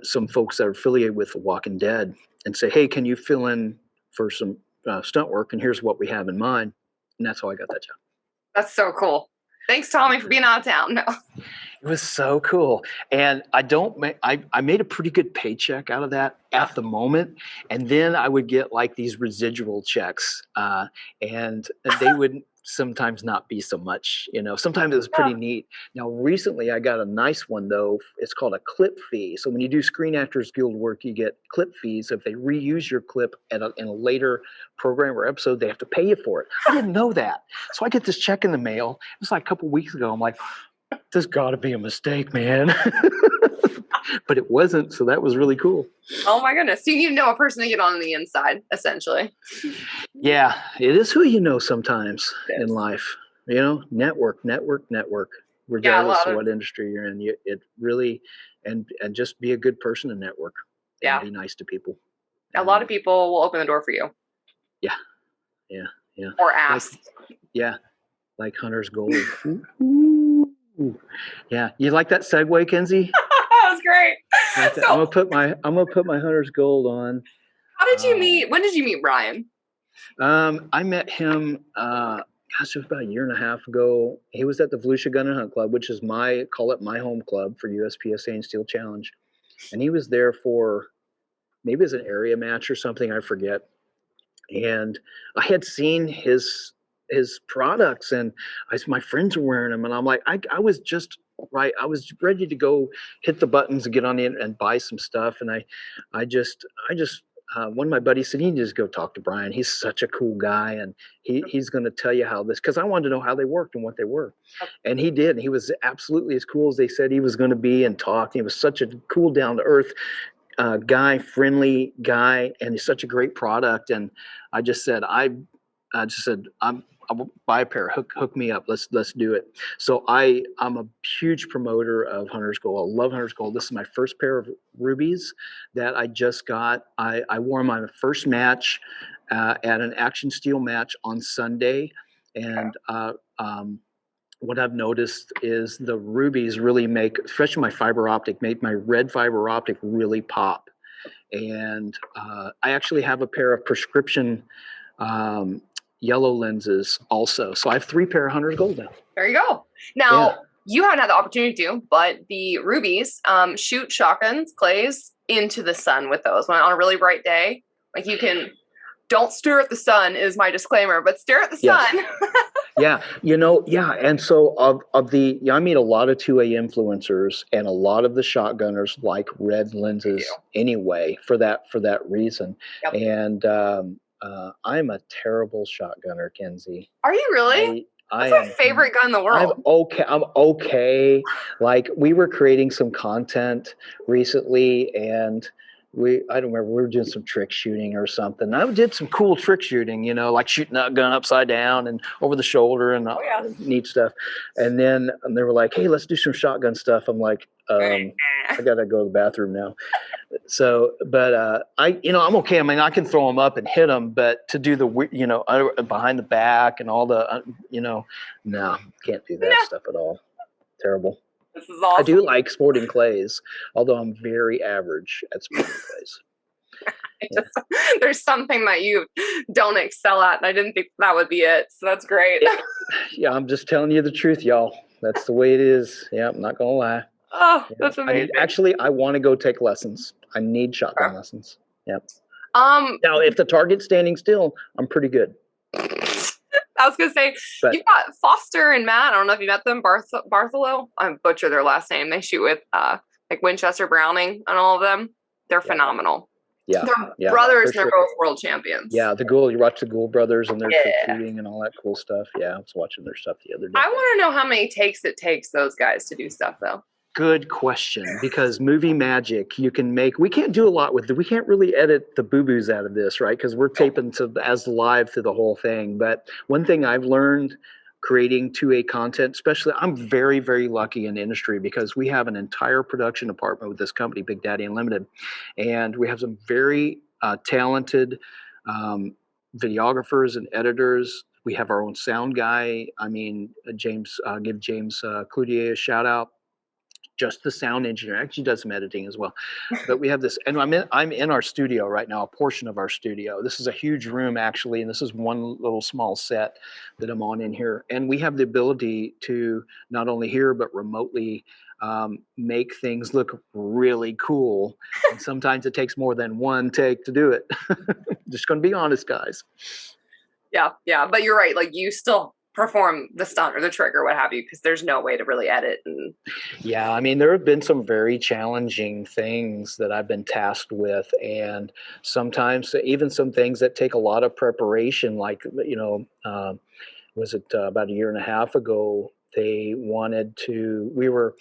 some folks that are affiliated with The Walking Dead and say, hey, can you fill in for some stunt work? And here's what we have in mind. And that's how I got that job. That's so cool. Thanks, Tommy, for being out of town. No. It was so cool. And I made a pretty good paycheck out of that at the moment. And then I would get like these residual checks and they would sometimes not be so much, sometimes it was pretty neat. Now, recently I got a nice one though. It's called a clip fee. So when you do Screen Actors Guild work, you get clip fees. If they reuse your clip in a later program or episode, they have to pay you for it. I didn't know that. So I get this check in the mail. It was like a couple weeks ago. I'm like, there's got to be a mistake, man. But it wasn't, so that was really cool. Oh my goodness. So you need to know a person to get on the inside, essentially. Yeah, it is who you know sometimes in life. Network. Regardless of what industry you're in. It really, and just be a good person and network. And be nice to people. A lot of people will open the door for you. Yeah. Or ask. Like Hunter's Gold. Yeah, you like that segue, Kenzie? That was great. So, I'm gonna put my Hunter's Gold on. How did you meet? When did you meet Brian? I met him. It was about a year and a half ago. He was at the Volusia Gun and Hunt Club, which is my home club for USPSA and Steel Challenge, and he was there for maybe as an area match or something. I forget. And I had seen his products and my friends were wearing them and I'm like, I was just right. I was ready to go hit the buttons and get on in and buy some stuff. And I just one of my buddies said, you need to just go talk to Brian. He's such a cool guy. And he's going to tell you how this, cause I wanted to know how they worked and what they were. And he did. And he was absolutely as cool as they said he was going to be and talk. He was such a cool, down to earth guy, friendly guy. And he's such a great product. And I just said, I'll buy a pair. Hook me up. Let's do it. So I'm a huge promoter of Hunter's Gold. I love Hunter's Gold. This is my first pair of rubies that I just got. I wore my first match at an action steel match on Sunday, And what I've noticed is the rubies really make, especially my fiber optic, make my red fiber optic really pop. And I actually have a pair of prescription yellow lenses also. So I have 3 pair of Hunter's Gold now. There you go. Now, you haven't had the opportunity to, but the rubies shoot shotguns, clays into the sun with those when on a really bright day. Like you can, don't stare at the sun is my disclaimer, but stare at the sun. Yeah, and so I meet a lot of 2A influencers, and a lot of the shotgunners like red lenses anyway for that reason. Yep. And I'm a terrible shotgunner, Kenzie. Are you really? That's my favorite gun in the world. I'm okay. Like we were creating some content recently, and I don't remember, we were doing some trick shooting or something. I did some cool trick shooting, like shooting that gun upside down and over the shoulder and neat stuff. And then they were like, hey, let's do some shotgun stuff. I'm like, I got to go to the bathroom now. So, but I'm okay. I mean, I can throw them up and hit them, but to do the, behind the back and all the, no, can't do that stuff at all. Terrible. This is awesome. I do like sporting clays, although I'm very average at sporting clays. There's something that you don't excel at, and I didn't think that would be it. So that's great. Yeah, I'm just telling you the truth, y'all. That's the way it is. Yeah, I'm not gonna lie. Oh, that's amazing. I want to go take lessons. I need shotgun lessons. Yep. Now, if the target's standing still, I'm pretty good. I was going to say, you've got Foster and Matt. I don't know if you met them. Bartholomew. I butcher their last name. They shoot with like Winchester Browning and all of them. They're phenomenal. Yeah. They're brothers and they're both world champions. Yeah. You watch the Ghoul Brothers and their shooting and all that cool stuff. Yeah. I was watching their stuff the other day. I want to know how many takes it takes those guys to do stuff though. Good question, because movie magic, we can't do a lot with it. We can't really edit the boo-boos out of this, right? Because we're taping as live through the whole thing. But one thing I've learned creating 2A content, especially, I'm very, very lucky in the industry because we have an entire production department with this company, Big Daddy Unlimited. And we have some very talented videographers and editors. We have our own sound guy. I mean, give James Cloutier a shout out. Just the sound engineer, actually does some editing as well. But we have this, and I'm in our studio right now, a portion of our studio. This is a huge room actually, and this is one little small set that I'm on in here. And we have the ability to not only hear, but remotely make things look really cool. And sometimes it takes more than one take to do it. Just gonna be honest, guys. Yeah, but you're right. Like you still perform the stunt or the trick or what have you, because there's no way to really edit. Yeah, I mean, there have been some very challenging things that I've been tasked with, and sometimes even some things that take a lot of preparation, like, was it about a year and a half ago, we were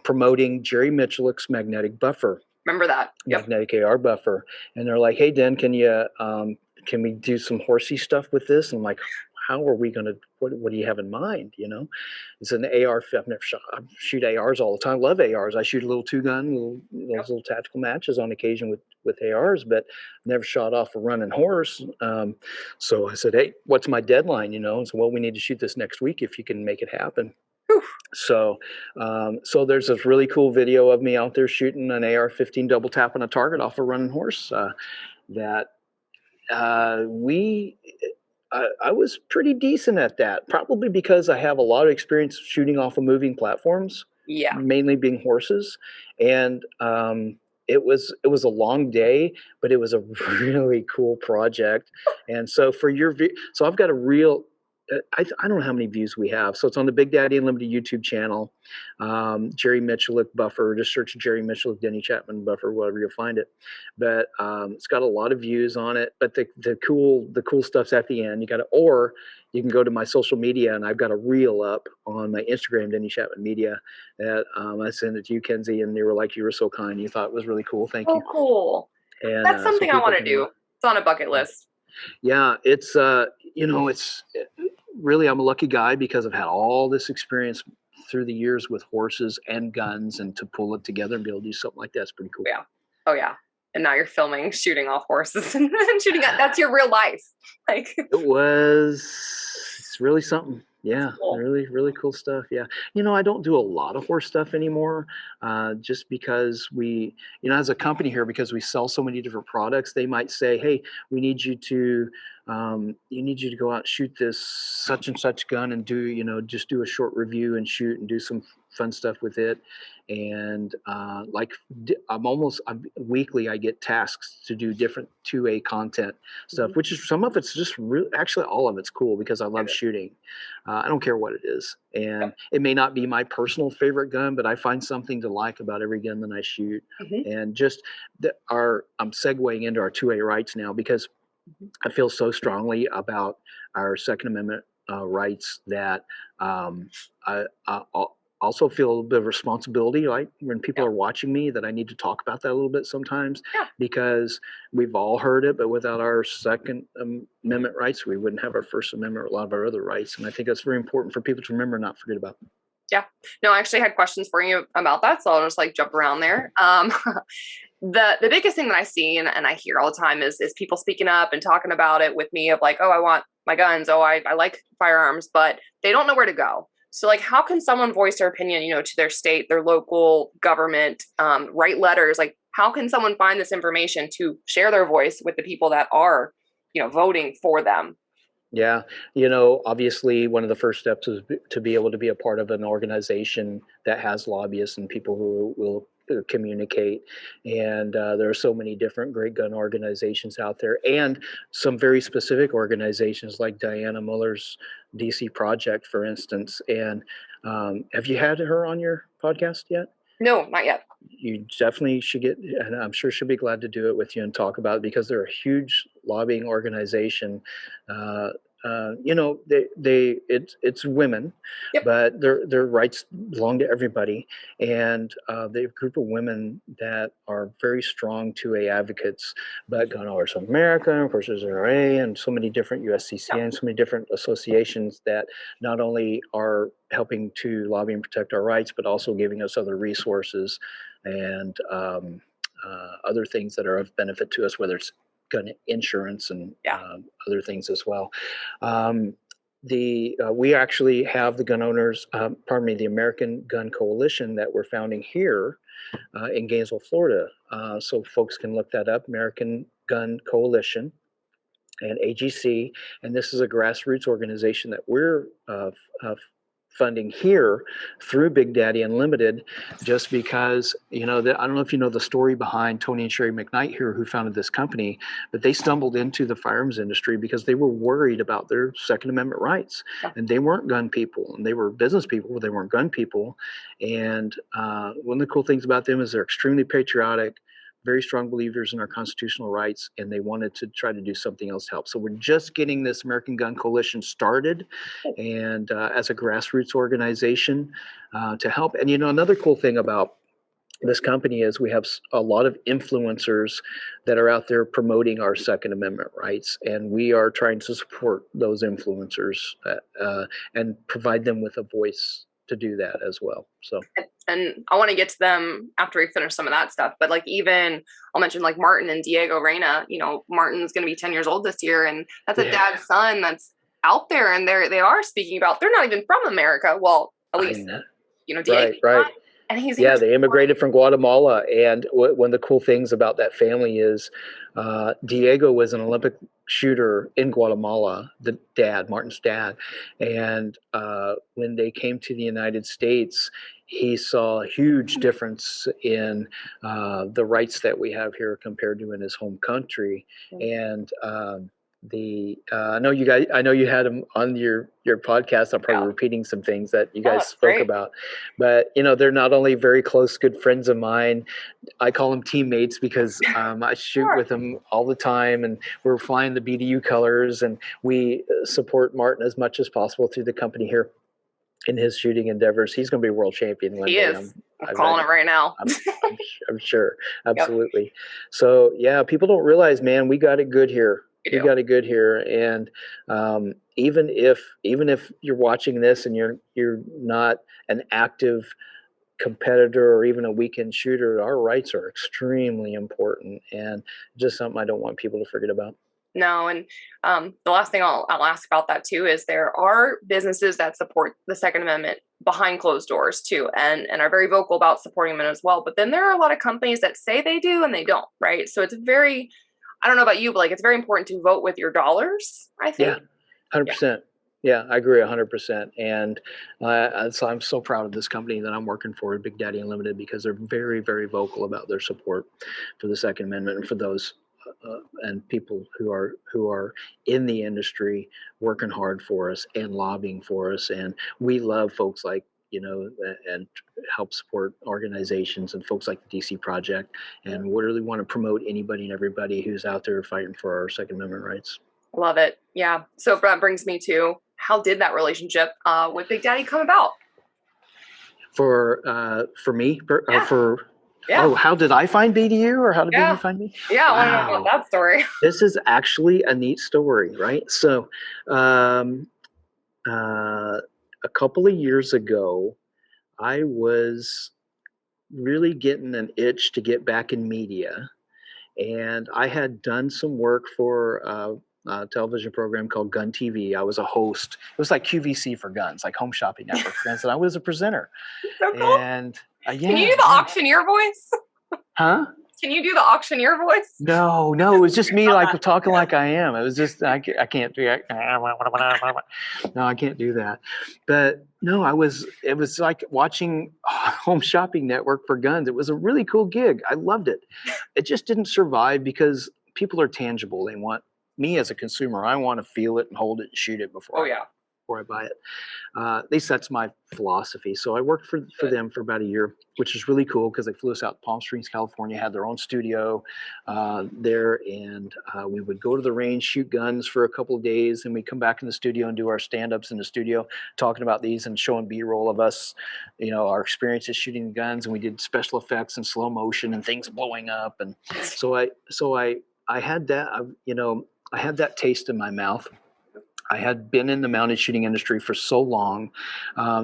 promoting Jerry Michelik's magnetic buffer. Remember that? Yep. Magnetic AR buffer. And they're like, hey, Den, can we do some horsey stuff with this? And I'm like, how are we going to, what do you have in mind? It's an AR. I've never shot, I shoot ARs all the time. Love ARs. I shoot a little 2-gun, little tactical matches on occasion with ARs, but never shot off a running horse. So I said, hey, what's my deadline? So, well, we need to shoot this next week if you can make it happen. Whew. So there's this really cool video of me out there shooting an AR-15 double tapping a target off a running horse that I was pretty decent at that, probably because I have a lot of experience shooting off of moving platforms, mainly being horses. And it was a long day, but it was a really cool project. And so so I've got a real, I don't know how many views we have. So it's on the Big Daddy Unlimited YouTube channel. Jerry Michelik buffer, just search Jerry Michelik, Denny Chapman buffer, whatever you'll find it. But it's got a lot of views on it. But the cool stuff's at the end. Or you can go to my social media, and I've got a reel up on my Instagram, Denny Chapman Media, that I sent it to you, Kenzie, and they were like, you were so kind. You thought it was really cool. Thank you. Oh, cool. And that's something I want to do. It's on a bucket list. Yeah, it's really, I'm a lucky guy because I've had all this experience through the years with horses and guns, and to pull it together and be able to do something like that's pretty cool. Yeah. Oh yeah. And now you're filming, shooting off horses and shooting. That's your real life. Like it was It's really something. Yeah, cool. really, really cool stuff. Yeah. I don't do a lot of horse stuff anymore, just because as a company here, because we sell so many different products, they might say, hey, we need you to, go out and shoot this such and such gun and just do a short review and shoot and do some fun stuff with it. And weekly, I get tasks to do different 2A content stuff, which is some of it's just actually all of it's cool because I love shooting. I don't care what it is. And it may not be my personal favorite gun, but I find something to like about every gun that I shoot. And just I'm segueing into our 2A rights now because I feel so strongly about our Second Amendment rights that I also feel a little bit of responsibility, like when people are watching me, that I need to talk about that a little bit sometimes, because we've all heard it, but without our Second Amendment rights, we wouldn't have our First Amendment or a lot of our other rights. And I think that's very important for people to remember and not forget about. Yeah. No, I actually had questions for you about that, so I'll just jump around there. The biggest thing that I see and I hear all the time is people speaking up and talking about it with me of oh, I want my guns. Oh, I like firearms, but they don't know where to go. So how can someone voice their opinion, to their state, their local government, write letters? How can someone find this information to share their voice with the people that are, voting for them? Yeah. Obviously one of the first steps is to be able to be a part of an organization that has lobbyists and people who will communicate. And there are so many different great gun organizations out there, and some very specific organizations like Diana Muller's DC Project, for instance. And have you had her on your podcast yet? No, not yet. You definitely should get, and I'm sure she'll be glad to do it with you and talk about it, because they're a huge lobbying organization. It's women, but their rights belong to everybody, and they have a group of women that are very strong 2A advocates. But Gun Owners of America, of course, there's NRA, and so many different USCCA, and so many different associations that not only are helping to lobby and protect our rights, but also giving us other resources and other things that are of benefit to us, whether it's gun insurance and other things as well. We actually have the the American Gun Coalition that we're founding here in Gainesville, Florida. So folks can look that up, American Gun Coalition and AGC. And this is a grassroots organization that we're funding here through Big Daddy Unlimited, just because, I don't know if you know the story behind Tony and Sherry McKnight here, who founded this company, but they stumbled into the firearms industry because they were worried about their Second Amendment rights. And they weren't gun people, and they were business people, but they weren't gun people. And one of the cool things about them is they're extremely patriotic, very strong believers in our constitutional rights, and they wanted to try to do something else to help. So we're just getting this American Gun Coalition started, and as a grassroots organization to help. And another cool thing about this company is we have a lot of influencers that are out there promoting our Second Amendment rights, and we are trying to support those influencers and provide them with a voice to do that as well. So, and I want to get to them after we finish some of that stuff, but even I'll mention Martin and Diego Reyna. Martin's going to be 10 years old this year, and that's a dad's son that's out there, and they are speaking about, they're not even from America. Well, at least Diego, right. And he's they immigrated from Guatemala. And one of the cool things about that family is Diego was an Olympic shooter in Guatemala, Martin's dad. And when they came to the United States, he saw a huge difference in the rights that we have here compared to in his home country. And I know you had him on your podcast. I'm probably repeating some things that you guys spoke about, but they're not only very close, good friends of mine. I call them teammates because I shoot with them all the time, and we're flying the BDU colors, and we support Martin as much as possible through the company here in his shooting endeavors. He's going to be a world champion one day. I'm calling it right now. I'm sure. Absolutely. So people don't realize, man, we got it good here. We got it good here. And even if you're watching this and you're not an active competitor or even a weekend shooter, our rights are extremely important, and just something I don't want people to forget about. No, and the last thing I'll ask about that too is there are businesses that support the Second Amendment behind closed doors too, and are very vocal about supporting them as well. But then there are a lot of companies that say they do and they don't, right? So it's very, I don't know about you, but like it's very important to vote with your dollars, I think. Yeah, 100%. Yeah, I agree 100%. And so I'm so proud of this company that I'm working for, Big Daddy Unlimited, because they're very, very vocal about their support for the Second Amendment and for those and people who are in the industry working hard for us and lobbying for us. And we love folks like, and help support organizations and folks like the DC Project. And we really want to promote anybody and everybody who's out there fighting for our Second Amendment rights. Love it. Yeah. So that brings me to, how did that relationship with Big Daddy come about? For me, Yeah. Oh, how did I find BDU, or how did BDU find me? Yeah, I want to know about that story. This is actually a neat story, right? So, a couple of years ago, I was really getting an itch to get back in media, and I had done some work for a television program called Gun TV. I was a host. It was like QVC for guns, like Home Shopping Network for guns, and I was a presenter. So cool. And Can you do the auctioneer voice? Huh? Can you do the auctioneer voice? No, it was just me like talking like I am. It was just, I can't do that. No, I can't do that. But no, it was like watching Home Shopping Network for guns. It was a really cool gig. I loved it. It just didn't survive because people are tangible. They want me as a consumer. I want to feel it and hold it and shoot it before I buy it. That's my philosophy. So I worked for them for about a year, which is really cool because they flew us out to Palm Springs, California, had their own studio there. And we would go to the range, shoot guns for a couple of days. And we'd come back in the studio and do our stand-ups in the studio, talking about these and showing B-roll of us, our experiences shooting guns. And we did special effects and slow motion and things blowing up. And so I had that, I had that taste in my mouth. I had been in the mounted shooting industry for so long,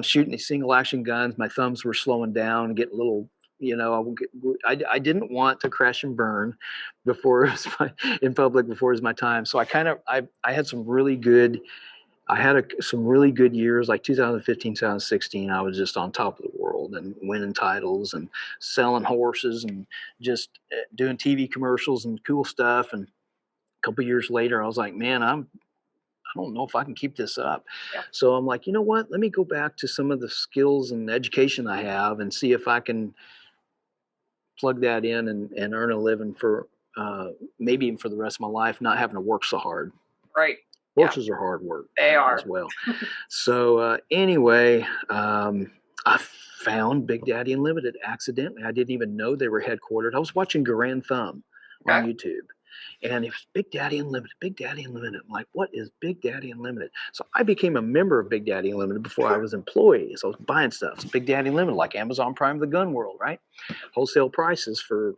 shooting these single action guns. My thumbs were slowing down, getting a little, I didn't want to crash and burn in public before it was my time. So I had some really good, some really good years, like 2015, 2016. I was just on top of the world and winning titles and selling horses and just doing TV commercials and cool stuff. And a couple years later, I was like, man, I don't know if I can keep this up. Yeah. So I'm like, you know what? Let me go back to some of the skills and education I have and see if I can plug that in and earn a living for maybe even for the rest of my life, not having to work so hard. Right. Horses are hard work. They are. As well. So anyway, I found Big Daddy Unlimited accidentally. I didn't even know they were headquartered. I was watching Garand Thumb on YouTube. And it was Big Daddy Unlimited, Big Daddy Unlimited. I'm like, what is Big Daddy Unlimited? So I became a member of Big Daddy Unlimited before I was employee. So I was buying stuff. So Big Daddy Unlimited, like Amazon Prime, the gun world, right? Wholesale prices for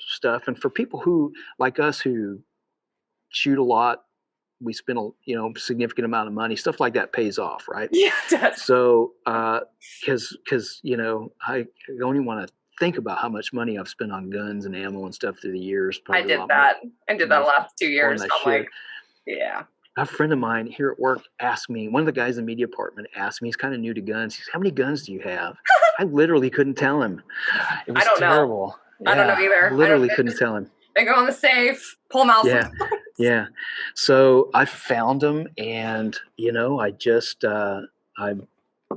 stuff. And for people who, like us, who shoot a lot, we spend a significant amount of money. Stuff like that pays off, right? Yeah, it does. So, because I only want to think about how much money I've spent on guns and ammo and stuff through the years. I did that. I did that the last 2 years. I'm like, yeah. A friend of mine here at work asked me, one of the guys in the media department asked me, he's kind of new to guns. He said, how many guns do you have? I literally couldn't tell him. It was terrible. I don't know either. I literally couldn't tell him. They go in the safe, pull them out. Yeah. So I found them and, I just, I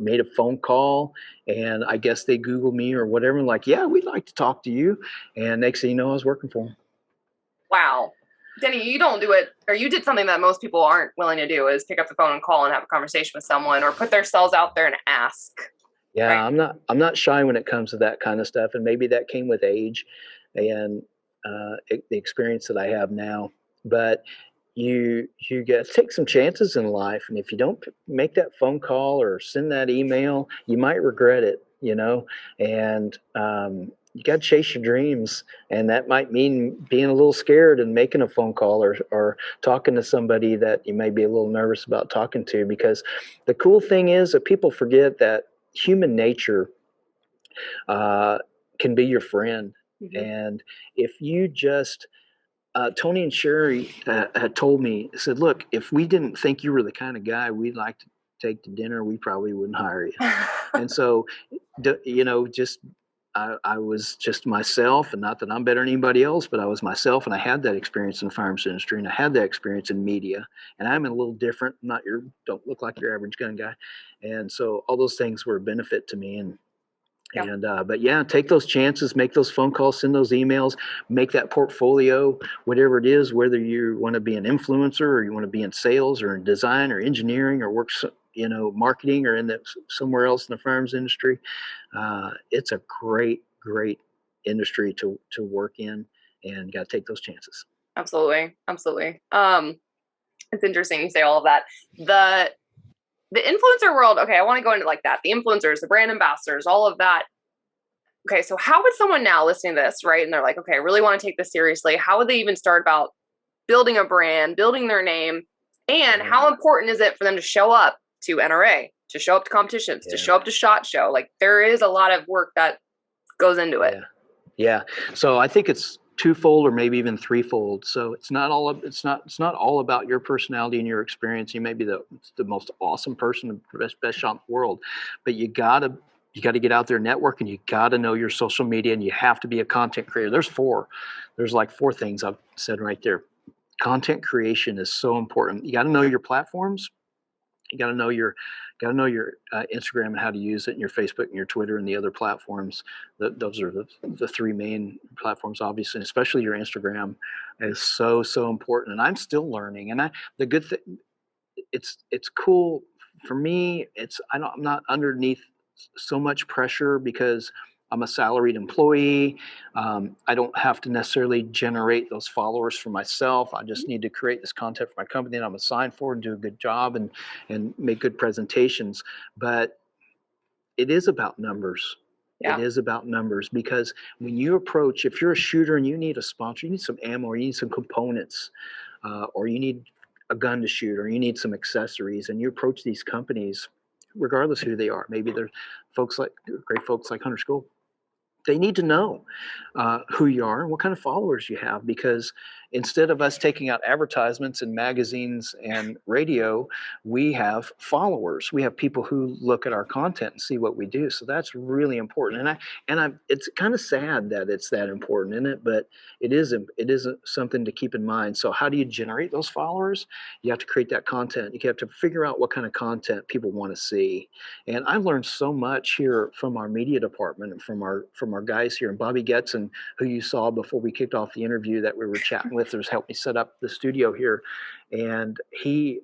made a phone call and I guess they Googled me or whatever. And like, yeah, we'd like to talk to you. And next thing you know, I was working for them. Wow. Denny, you don't do it, or you did something that most people aren't willing to do, is pick up the phone and call and have a conversation with someone or put themselves out there and ask. Yeah, right? I'm not shy when it comes to that kind of stuff. And maybe that came with age and the experience that I have now. But you got to take some chances in life, and if you don't make that phone call or send that email, you might regret it, and you got to chase your dreams, and that might mean being a little scared and making a phone call or talking to somebody that you may be a little nervous about talking to, because the cool thing is that people forget that human nature can be your friend. Mm-hmm. And if you just Tony and Sherry had told me, said, look, if we didn't think you were the kind of guy we'd like to take to dinner, we probably wouldn't hire you. And so, just I was just myself, and not that I'm better than anybody else, but I was myself, and I had that experience in the firearms industry, and I had that experience in media, and I'm a little different. Don't look like your average gun guy, and so all those things were a benefit to me. But yeah, take those chances, make those phone calls, send those emails, make that portfolio, whatever it is, whether you want to be an influencer or you want to be in sales or in design or engineering or work, marketing or somewhere else in the firearms industry. It's a great, great industry to work in, and got to take those chances. Absolutely. Absolutely. It's interesting you say all of that. The influencer world, okay, I want to go into like that. The influencers, the brand ambassadors, all of that. Okay, so how would someone now listening to this, right? And they're like, okay, I really want to take this seriously. How would they even start about building a brand, building their name? And how important is it for them to show up to NRA, to show up to competitions, to show up to SHOT Show? Like, there is a lot of work that goes into it. Yeah. So I think it's twofold or maybe even threefold. So it's not all about your personality and your experience. You may be the most awesome person, the best shot in the world, but you gotta get out there, network, and you gotta know your social media, and you have to be a content creator. There's like four things I've said right there. Content creation is so important. You got to know your platforms. You got to know your Instagram and how to use it, and your Facebook and your Twitter and the other platforms. Those are the three main platforms, obviously, and especially your Instagram is so important. And I'm still learning. And the good thing, it's cool for me. I'm not underneath so much pressure because I'm a salaried employee. I don't have to necessarily generate those followers for myself. I just need to create this content for my company that I'm assigned for and do a good job and make good presentations. But it is about numbers. Yeah. It is about numbers, because when you approach, if you're a shooter and you need a sponsor, you need some ammo, or you need some components, or you need a gun to shoot, or you need some accessories, and you approach these companies, regardless who they are, maybe they're great folks like Hunter School. They need to know who you are and what kind of followers you have, because instead of us taking out advertisements in magazines and radio, we have followers. We have people who look at our content and see what we do. So that's really important. It's kind of sad that it's that important, isn't it? But it isn't something to keep in mind. So how do you generate those followers? You have to create that content. You have to figure out what kind of content people want to see. And I've learned so much here from our media department and from our guys here, and Bobby Getson, who you saw before we kicked off the interview that we were chatting with, has helped me set up the studio here, and he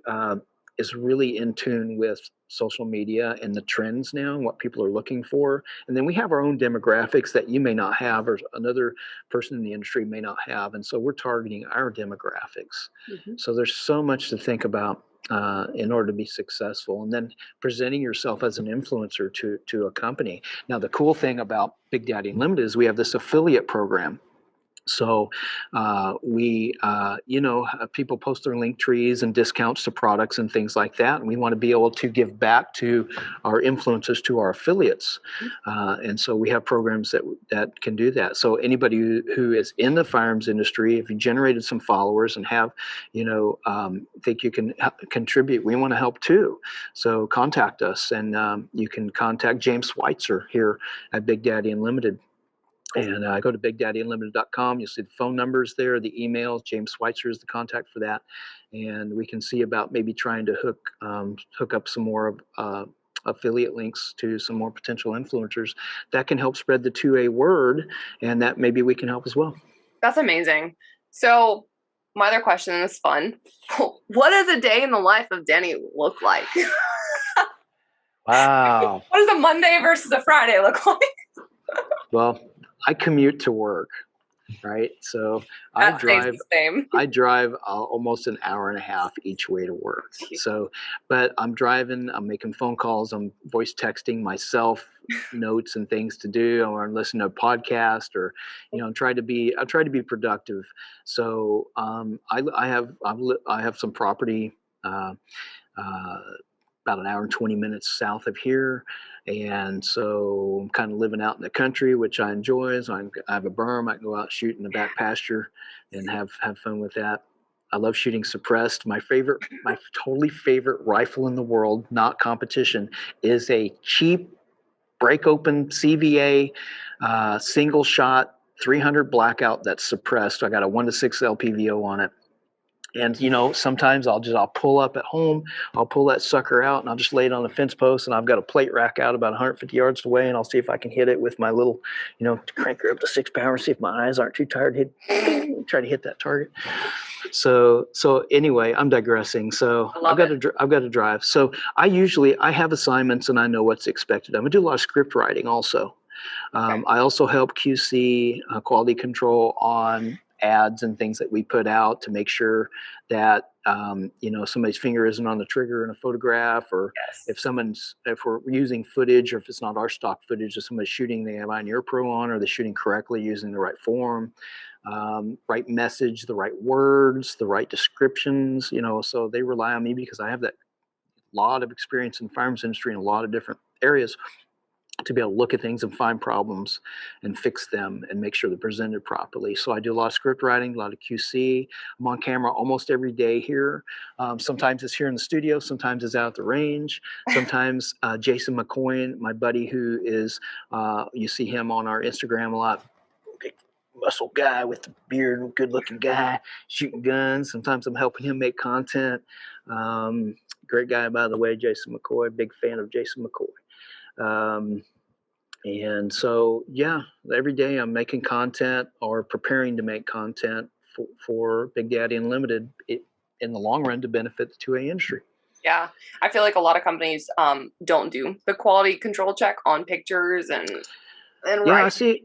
is really in tune with social media and the trends now and what people are looking for. And then we have our own demographics that you may not have, or another person in the industry may not have, and so we're targeting our demographics. Mm-hmm. So there's so much to think about in order to be successful, and then presenting yourself as an influencer to a company. Now, the cool thing about Big Daddy Unlimited is we have this affiliate program. So people post their link trees and discounts to products and things like that. And we want to be able to give back to our influencers, to our affiliates. And so we have programs that can do that. So anybody who is in the firearms industry, if you generated some followers and have, think you can contribute, we want to help too. So contact us, and you can contact James Schweitzer here at Big Daddy Unlimited. And go to bigdaddyunlimited.com. You'll see the phone numbers there, the emails. James Schweitzer is the contact for that. And we can see about maybe trying to hook up some more affiliate links to some more potential influencers that can help spread the 2A word, and that maybe we can help as well. That's amazing. So my other question is fun. What does a day in the life of Denny look like? Wow. What does a Monday versus a Friday look like? Well, I commute to work, right? So I drive almost an hour and a half each way to work. So, but I'm driving, I'm making phone calls, I'm voice texting myself notes and things to do, or I'm listening to a podcast, or I try to be productive. So I have some property about an hour and 20 minutes south of here. And so I'm kind of living out in the country, which I enjoy. So I have a berm. I can go out, shoot in the back pasture and have fun with that. I love shooting suppressed. My totally favorite rifle in the world, not competition, is a cheap break open CVA single shot 300 blackout that's suppressed. I got a 1-to-6 LPVO on it. And, sometimes I'll pull up at home, I'll pull that sucker out and I'll just lay it on the fence post, and I've got a plate rack out about 150 yards away, and I'll see if I can hit it with my little, crank her up to 6 power, see if my eyes aren't too tired, try to hit that target. So anyway, I'm digressing. So I've got to drive. So I have assignments and I know what's expected. I'm gonna do a lot of script writing also. I also help QC quality control on ads and things that we put out to make sure that somebody's finger isn't on the trigger in a photograph, or if we're using footage, or if it's not our stock footage, if somebody's shooting, they have Eye'n Ear Pro on, or they're shooting correctly using the right form, right message, the right words, the right descriptions, so they rely on me because I have that lot of experience in the firearms industry in a lot of different areas to be able to look at things and find problems and fix them and make sure they're presented properly. So I do a lot of script writing, a lot of QC. I'm on camera almost every day here. Sometimes it's here in the studio, sometimes it's out at the range. Sometimes Jason McCoy, my buddy, who is, you see him on our Instagram a lot, big muscle guy with the beard, good looking guy, shooting guns. Sometimes I'm helping him make content. Great guy, by the way, Jason McCoy, big fan of Jason McCoy. And so, every day I'm making content or preparing to make content for Big Daddy Unlimited in the long run to benefit the 2A industry. Yeah. I feel like a lot of companies don't do the quality control check on pictures and I see.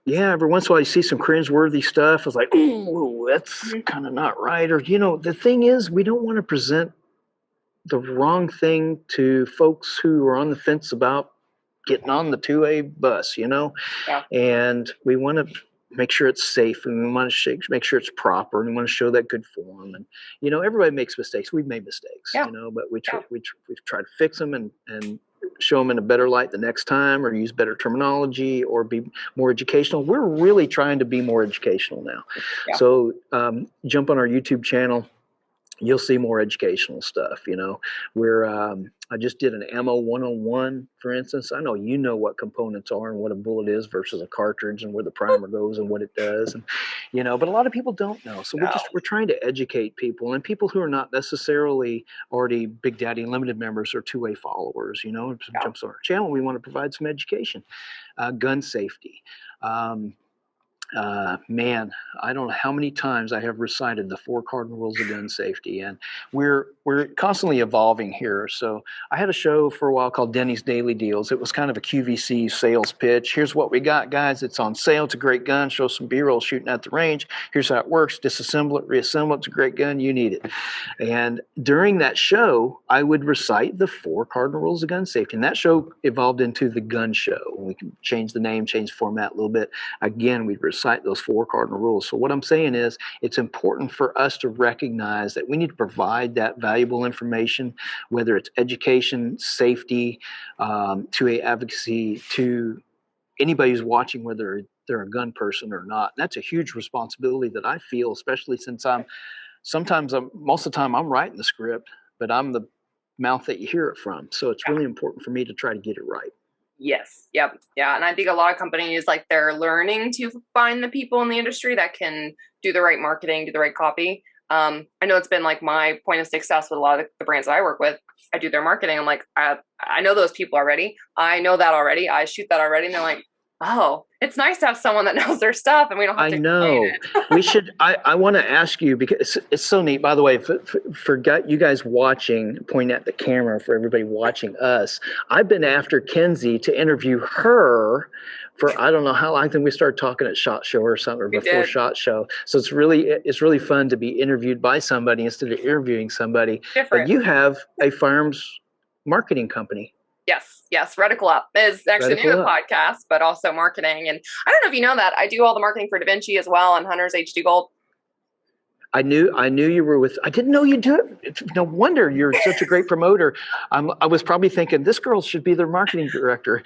Yeah, every once in a while you see some cringeworthy stuff. It's like, oh, that's kind of not right. Or, the thing is, we don't want to present the wrong thing to folks who are on the fence about getting on the 2A bus, and we want to make sure it's safe, and we want to make sure it's proper, and we want to show that good form. And, everybody makes mistakes. We've made mistakes, but we try to fix them and show them in a better light the next time, or use better terminology, or be more educational. We're really trying to be more educational now. Yeah. So jump on our YouTube channel. You'll see more educational stuff. I just did an ammo 101, for instance. I know what components are and what a bullet is versus a cartridge, and where the primer goes and what it does, and but a lot of people don't know. So we're trying to educate people, and people who are not necessarily already Big Daddy Unlimited members or 2A followers. Jumps on our channel. We want to provide some education, gun safety. Man, I don't know how many times I have recited the 4 cardinal rules of gun safety, and we're constantly evolving here. So I had a show for a while called Denny's Daily Deals. It was kind of a QVC sales pitch. Here's what we got, guys. It's on sale. It's a great gun. Show some B-roll shooting at the range. Here's how it works. Disassemble it, reassemble it. It's a great gun. You need it. And during that show, I would recite the 4 cardinal rules of gun safety. And that show evolved into the Gun Show. We can change the name, change the format a little bit. Again, we'd recite those 4 cardinal rules. So what I'm saying is, it's important for us to recognize that we need to provide that valuable information, whether it's education, safety, 2A advocacy, to anybody who's watching, whether they're a gun person or not. And that's a huge responsibility that I feel, especially since most of the time I'm writing the script, but I'm the mouth that you hear it from. So it's really important for me to try to get it right. Yes. Yep. Yeah. And I think a lot of companies, they're learning to find the people in the industry that can do the right marketing, do the right copy. I know it's been my point of success with a lot of the brands that I work with. I do their marketing. I'm like, I know those people already. I know that already. I shoot that already. And they're like, oh, it's nice to have someone that knows their stuff, and we don't have to explain it. We should. I want to ask you, because it's so neat. By the way, for you guys watching, point at the camera for everybody watching us. I've been after Kenzie to interview her for I don't know how long. I think we started talking at SHOT Show or something, or before SHOT Show. So it's really fun to be interviewed by somebody instead of interviewing somebody. Different. But you have a firearms marketing company. Yes. Reticle Up is actually the name of the podcast, but also marketing. And I don't know if you know that I do all the marketing for Da Vinci as well, and Hunter's HD Gold. I knew you were with. I didn't know you do it. No wonder you're such a great promoter. I was probably thinking this girl should be their marketing director.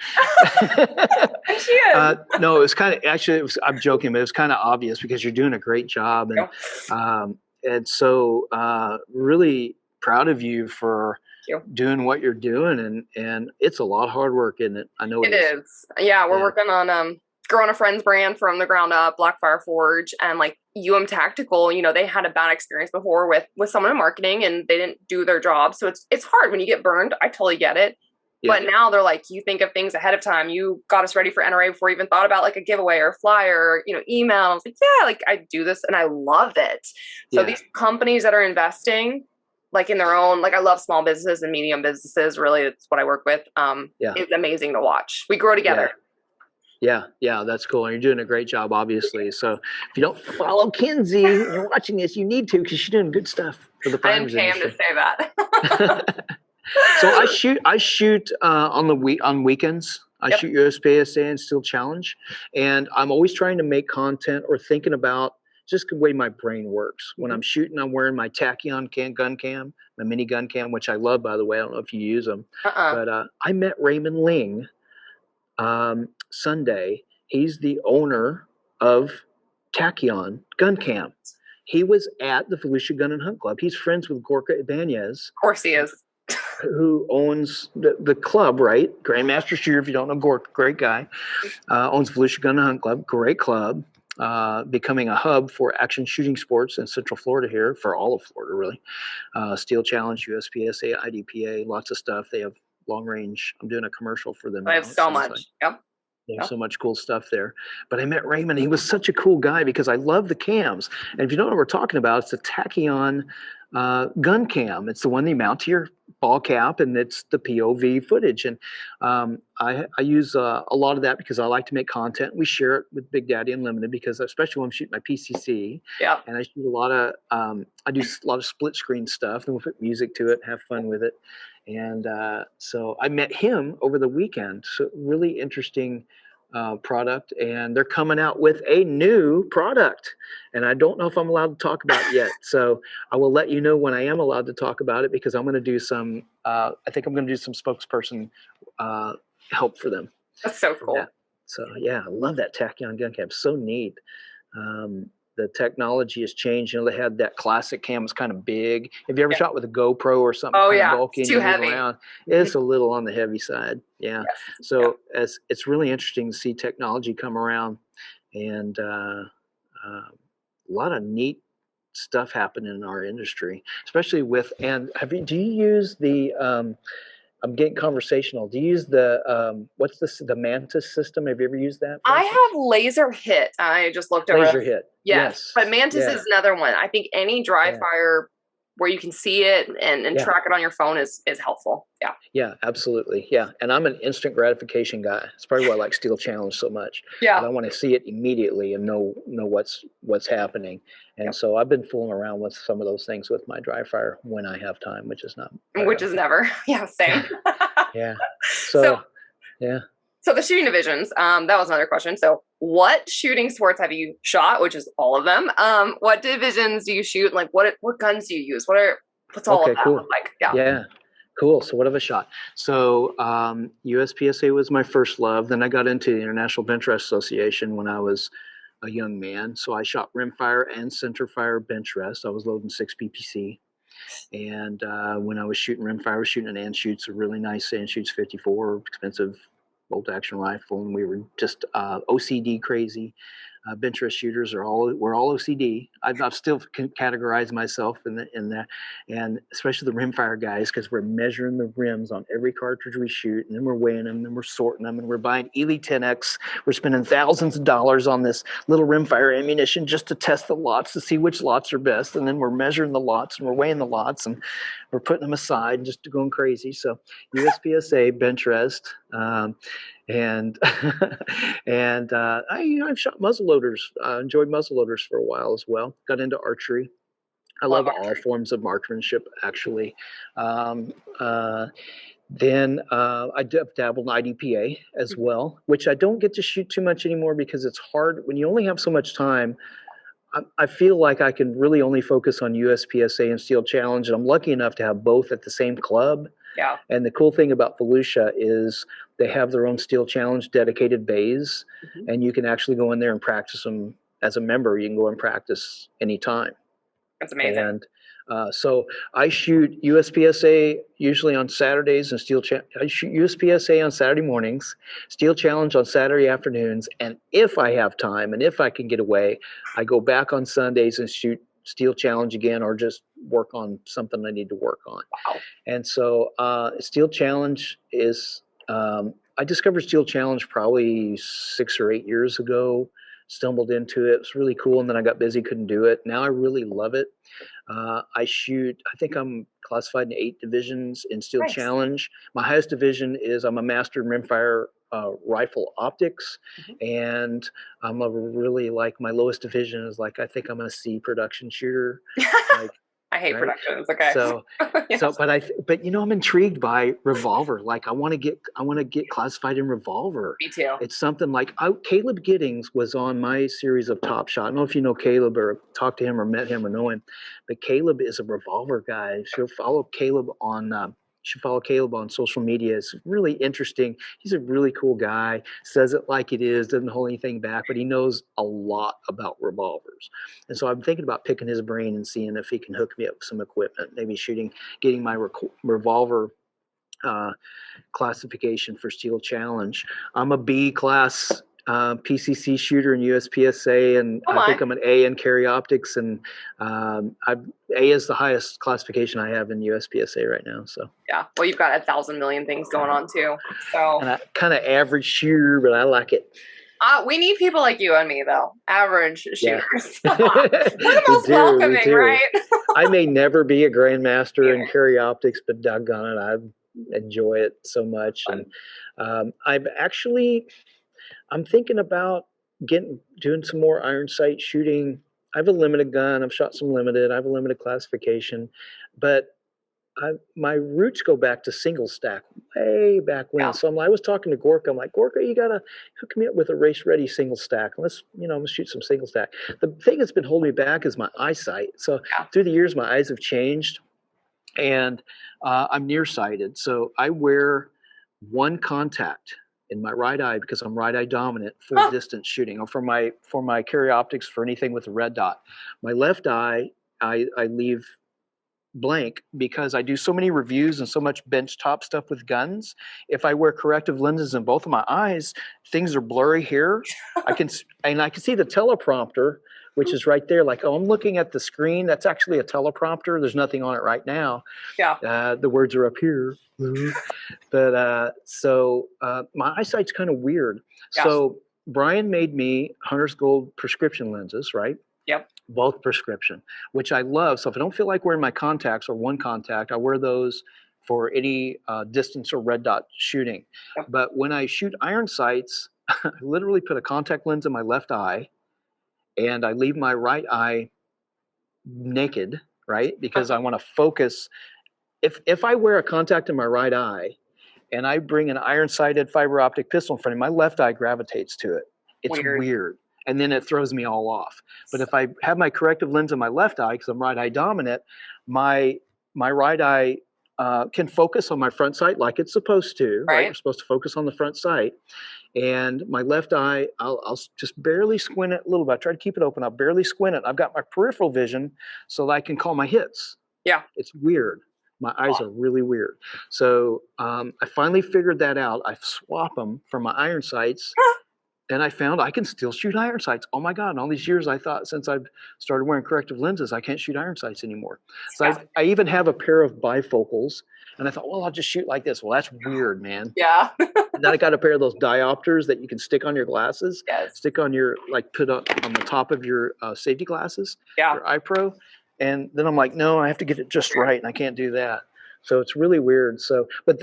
And she is. No, it was kind of actually. I'm joking, but it was kind of obvious because you're doing a great job, and so really proud of you for doing what you're doing, and it's a lot of hard work, isn't it? I know it is. Yeah, we're working on growing a friend's brand from the ground up, Blackfire Forge, and like Tactical. They had a bad experience before with someone in marketing, and they didn't do their job. So it's hard when you get burned. I totally get it. Yeah. But now they're like, you think of things ahead of time. You got us ready for NRA before you even thought about like a giveaway or a flyer, or, email. I was like, yeah, like I do this and I love it. So these companies that are investing like in their own, like I love small businesses and medium businesses. Really, it's what I work with. It's amazing to watch. We grow together. Yeah, that's cool. And you're doing a great job, obviously. So if you don't follow Kenzie and you're watching this, you need to because she's doing good stuff for the firearms industry. I didn't pay him to say that. So I shoot on weekends. I shoot USPSA and Steel Challenge, and I'm always trying to make content or thinking about just the way my brain works. When I'm shooting, I'm wearing my Tachyon gun cam, my mini gun cam, which I love, by the way. I don't know if you use them, but I met Raymond Ling Sunday. He's the owner of Tachyon gun cam. He was at the Volusia Gun and Hunt Club. He's friends with Gorka Ibanez. Of course he is. Who owns the club, right? Grandmaster Shooter, if you don't know Gorka, great guy. Owns Volusia Gun and Hunt Club, great club. Becoming a hub for action shooting sports in Central Florida here, for all of Florida, really. Steel Challenge, USPSA, IDPA, lots of stuff. They have long range. I'm doing a commercial for them. I have so much. There's so much cool stuff there. But I met Raymond. He was such a cool guy because I love the cams. And if you don't know what we're talking about, it's a Tachyon gun cam. It's the one they mount to your ball cap, and it's the POV footage. And I use a lot of that because I like to make content. We share it with Big Daddy Unlimited because, especially when I'm shooting my PCC, and I shoot a lot of I do a lot of split screen stuff, and we'll put music to it, have fun with it. And so I met him over the weekend. So really interesting product, and they're coming out with a new product, and I don't know if I'm allowed to talk about it yet. So I will let you know when I am allowed to talk about it, because I'm going to do some. I think I'm going to do some spokesperson help for them. That's so cool. So I love that Tachyon gun cam. So neat. The technology has changed. They had that classic cam, was kind of big. Have you ever shot with a GoPro or something? Oh, kind of bulky it's too heavy. It's a little on the heavy side. Yeah. So it's really interesting to see technology come around, and a lot of neat stuff happening in our industry, especially with. And do you use the? I'm getting conversational. Do you use the what's this? The Mantis system? Have you ever used that? I have Laser Hit. I just looked over. Laser Hit. Yes. But Mantis is another one. I think any dry fire where you can see it and track it on your phone is helpful. Yeah. Yeah, absolutely. Yeah. And I'm an instant gratification guy. It's probably why I like Steel Challenge so much. Yeah. I want to see it immediately and know what's happening. And so I've been fooling around with some of those things with my dry fire when I have time, which is not. Which is never. Yeah, same. Yeah. So yeah. So the shooting divisions, that was another question. So what shooting sports have you shot, which is all of them? What divisions do you shoot? Like what guns do you use? What's all of that look like? Yeah. Cool. So what have I shot? So USPSA was my first love. Then I got into the International Bench Rest Association when I was a young man. So I shot rimfire and centerfire bench rest. I was loading 6 PPC. And when I was shooting rimfire, I was shooting an Anschutz, a really nice Anschutz 54, expensive bolt action rifle, and we were just OCD crazy. Bench rest shooters we're all OCD. I've still categorized myself in that, and especially the rimfire guys, because we're measuring the rims on every cartridge we shoot, and then we're weighing them, and then we're sorting them, and we're buying Ely 10X. We're spending thousands of dollars on this little rimfire ammunition just to test the lots to see which lots are best, and then we're measuring the lots, and we're weighing the lots, and we're putting them aside and just going crazy. So USPSA bench rest. And I've shot muzzleloaders. Enjoyed muzzleloaders for a while as well. Got into archery. I love all forms of marksmanship, actually. Then I dabbled in IDPA as well, which I don't get to shoot too much anymore because it's hard when you only have so much time. I feel like I can really only focus on USPSA and Steel Challenge, and I'm lucky enough to have both at the same club. Yeah. And the cool thing about Volusia is they have their own Steel Challenge dedicated bays, and you can actually go in there and practice them as a member. You can go and practice anytime. That's amazing. And so I shoot USPSA usually on Saturdays and I shoot USPSA on Saturday mornings, Steel Challenge on Saturday afternoons, and if I have time and if I can get away, I go back on Sundays and shoot Steel Challenge again, or just work on something I need to work on. Wow. And so Steel Challenge is I discovered Steel Challenge probably 6 or 8 years ago. Stumbled into it. It was really cool, and then I got busy, couldn't do it. Now I really love it. I think I'm classified in 8 divisions in Steel Challenge. My highest division is I'm a master in rimfire rifle optics, and I'm a really like my lowest division is like I think I'm a C production shooter. Like, I hate productions. Okay. So, Yes. but I'm intrigued by revolver. Like I want to get classified in revolver. Me too. It's something like Caleb Giddings was on my series of Top Shot. I don't know if you know Caleb or talked to him or met him or know him, but Caleb is a revolver guy. So follow Caleb on. Should follow Caleb on social media. It's really interesting. He's a really cool guy. Says it like it is. Doesn't hold anything back. But he knows a lot about revolvers. And so I'm thinking about picking his brain and seeing if he can hook me up with some equipment. Maybe getting my revolver classification for Steel Challenge. I'm a B class PCC shooter in USPSA, and I think I'm an A in carry optics, and A is the highest classification I have in USPSA right now. So yeah, well, you've got 1,000 million things going on too. So and I kind of average shooter, but I like it. We need people like you and me, though. Average shooters. We're the most welcoming, right? I may never be a grandmaster in carry optics, but doggone it, I enjoy it so much. Fun. And I'm thinking about doing some more iron sight shooting. I have a limited gun. I've shot some limited. I have a limited classification, but my roots go back to single stack way back when. Yeah. So I was talking to Gorka. I'm like, Gorka, you gotta hook me up with a race ready single stack. Let's shoot some single stack. The thing that's been holding me back is my eyesight. So through the years, my eyes have changed, and I'm nearsighted. So I wear one contact in my right eye because I'm right eye dominant for distance shooting, or for my carry optics for anything with a red dot. My left eye, I leave blank because I do so many reviews and so much bench top stuff with guns. If I wear corrective lenses in both of my eyes, things are blurry here. I can see the teleprompter, which is right there. Like, I'm looking at the screen. That's actually a teleprompter. There's nothing on it right now. Yeah. The words are up here. But my eyesight's kind of weird. Yeah. So Brian made me Hunter's Gold prescription lenses, right? Yep. Both prescription, which I love. So if I don't feel like wearing my contacts or one contact, I wear those for any distance or red dot shooting. Yep. But when I shoot iron sights, I literally put a contact lens in my left eye, and I leave my right eye naked, right? Because I want to focus. If I wear a contact in my right eye and I bring an iron sighted fiber optic pistol in front of me, my left eye gravitates to it. It's weird. And then it throws me all off. But if I have my corrective lens in my left eye, because I'm right eye dominant, my right eye can focus on my front sight like it's supposed to. Right? We're supposed to focus on the front sight. And my left eye, I'll just barely squint it a little bit. I try to keep it open. I'll barely squint it. I've got my peripheral vision so that I can call my hits. Yeah. It's weird. My eyes are really weird. So I finally figured that out. I swap them for my iron sights. And I found I can still shoot iron sights. Oh my God, in all these years I thought since I've started wearing corrective lenses, I can't shoot iron sights anymore. So I even have a pair of bifocals, and I thought, well, I'll just shoot like this. Well, that's weird, man. Yeah. And then I got a pair of those diopters that you can stick on your glasses, stick on your, put on the top of your safety glasses, your eye pro. And then I'm like, no, I have to get it just right, and I can't do that. So it's really weird. So, but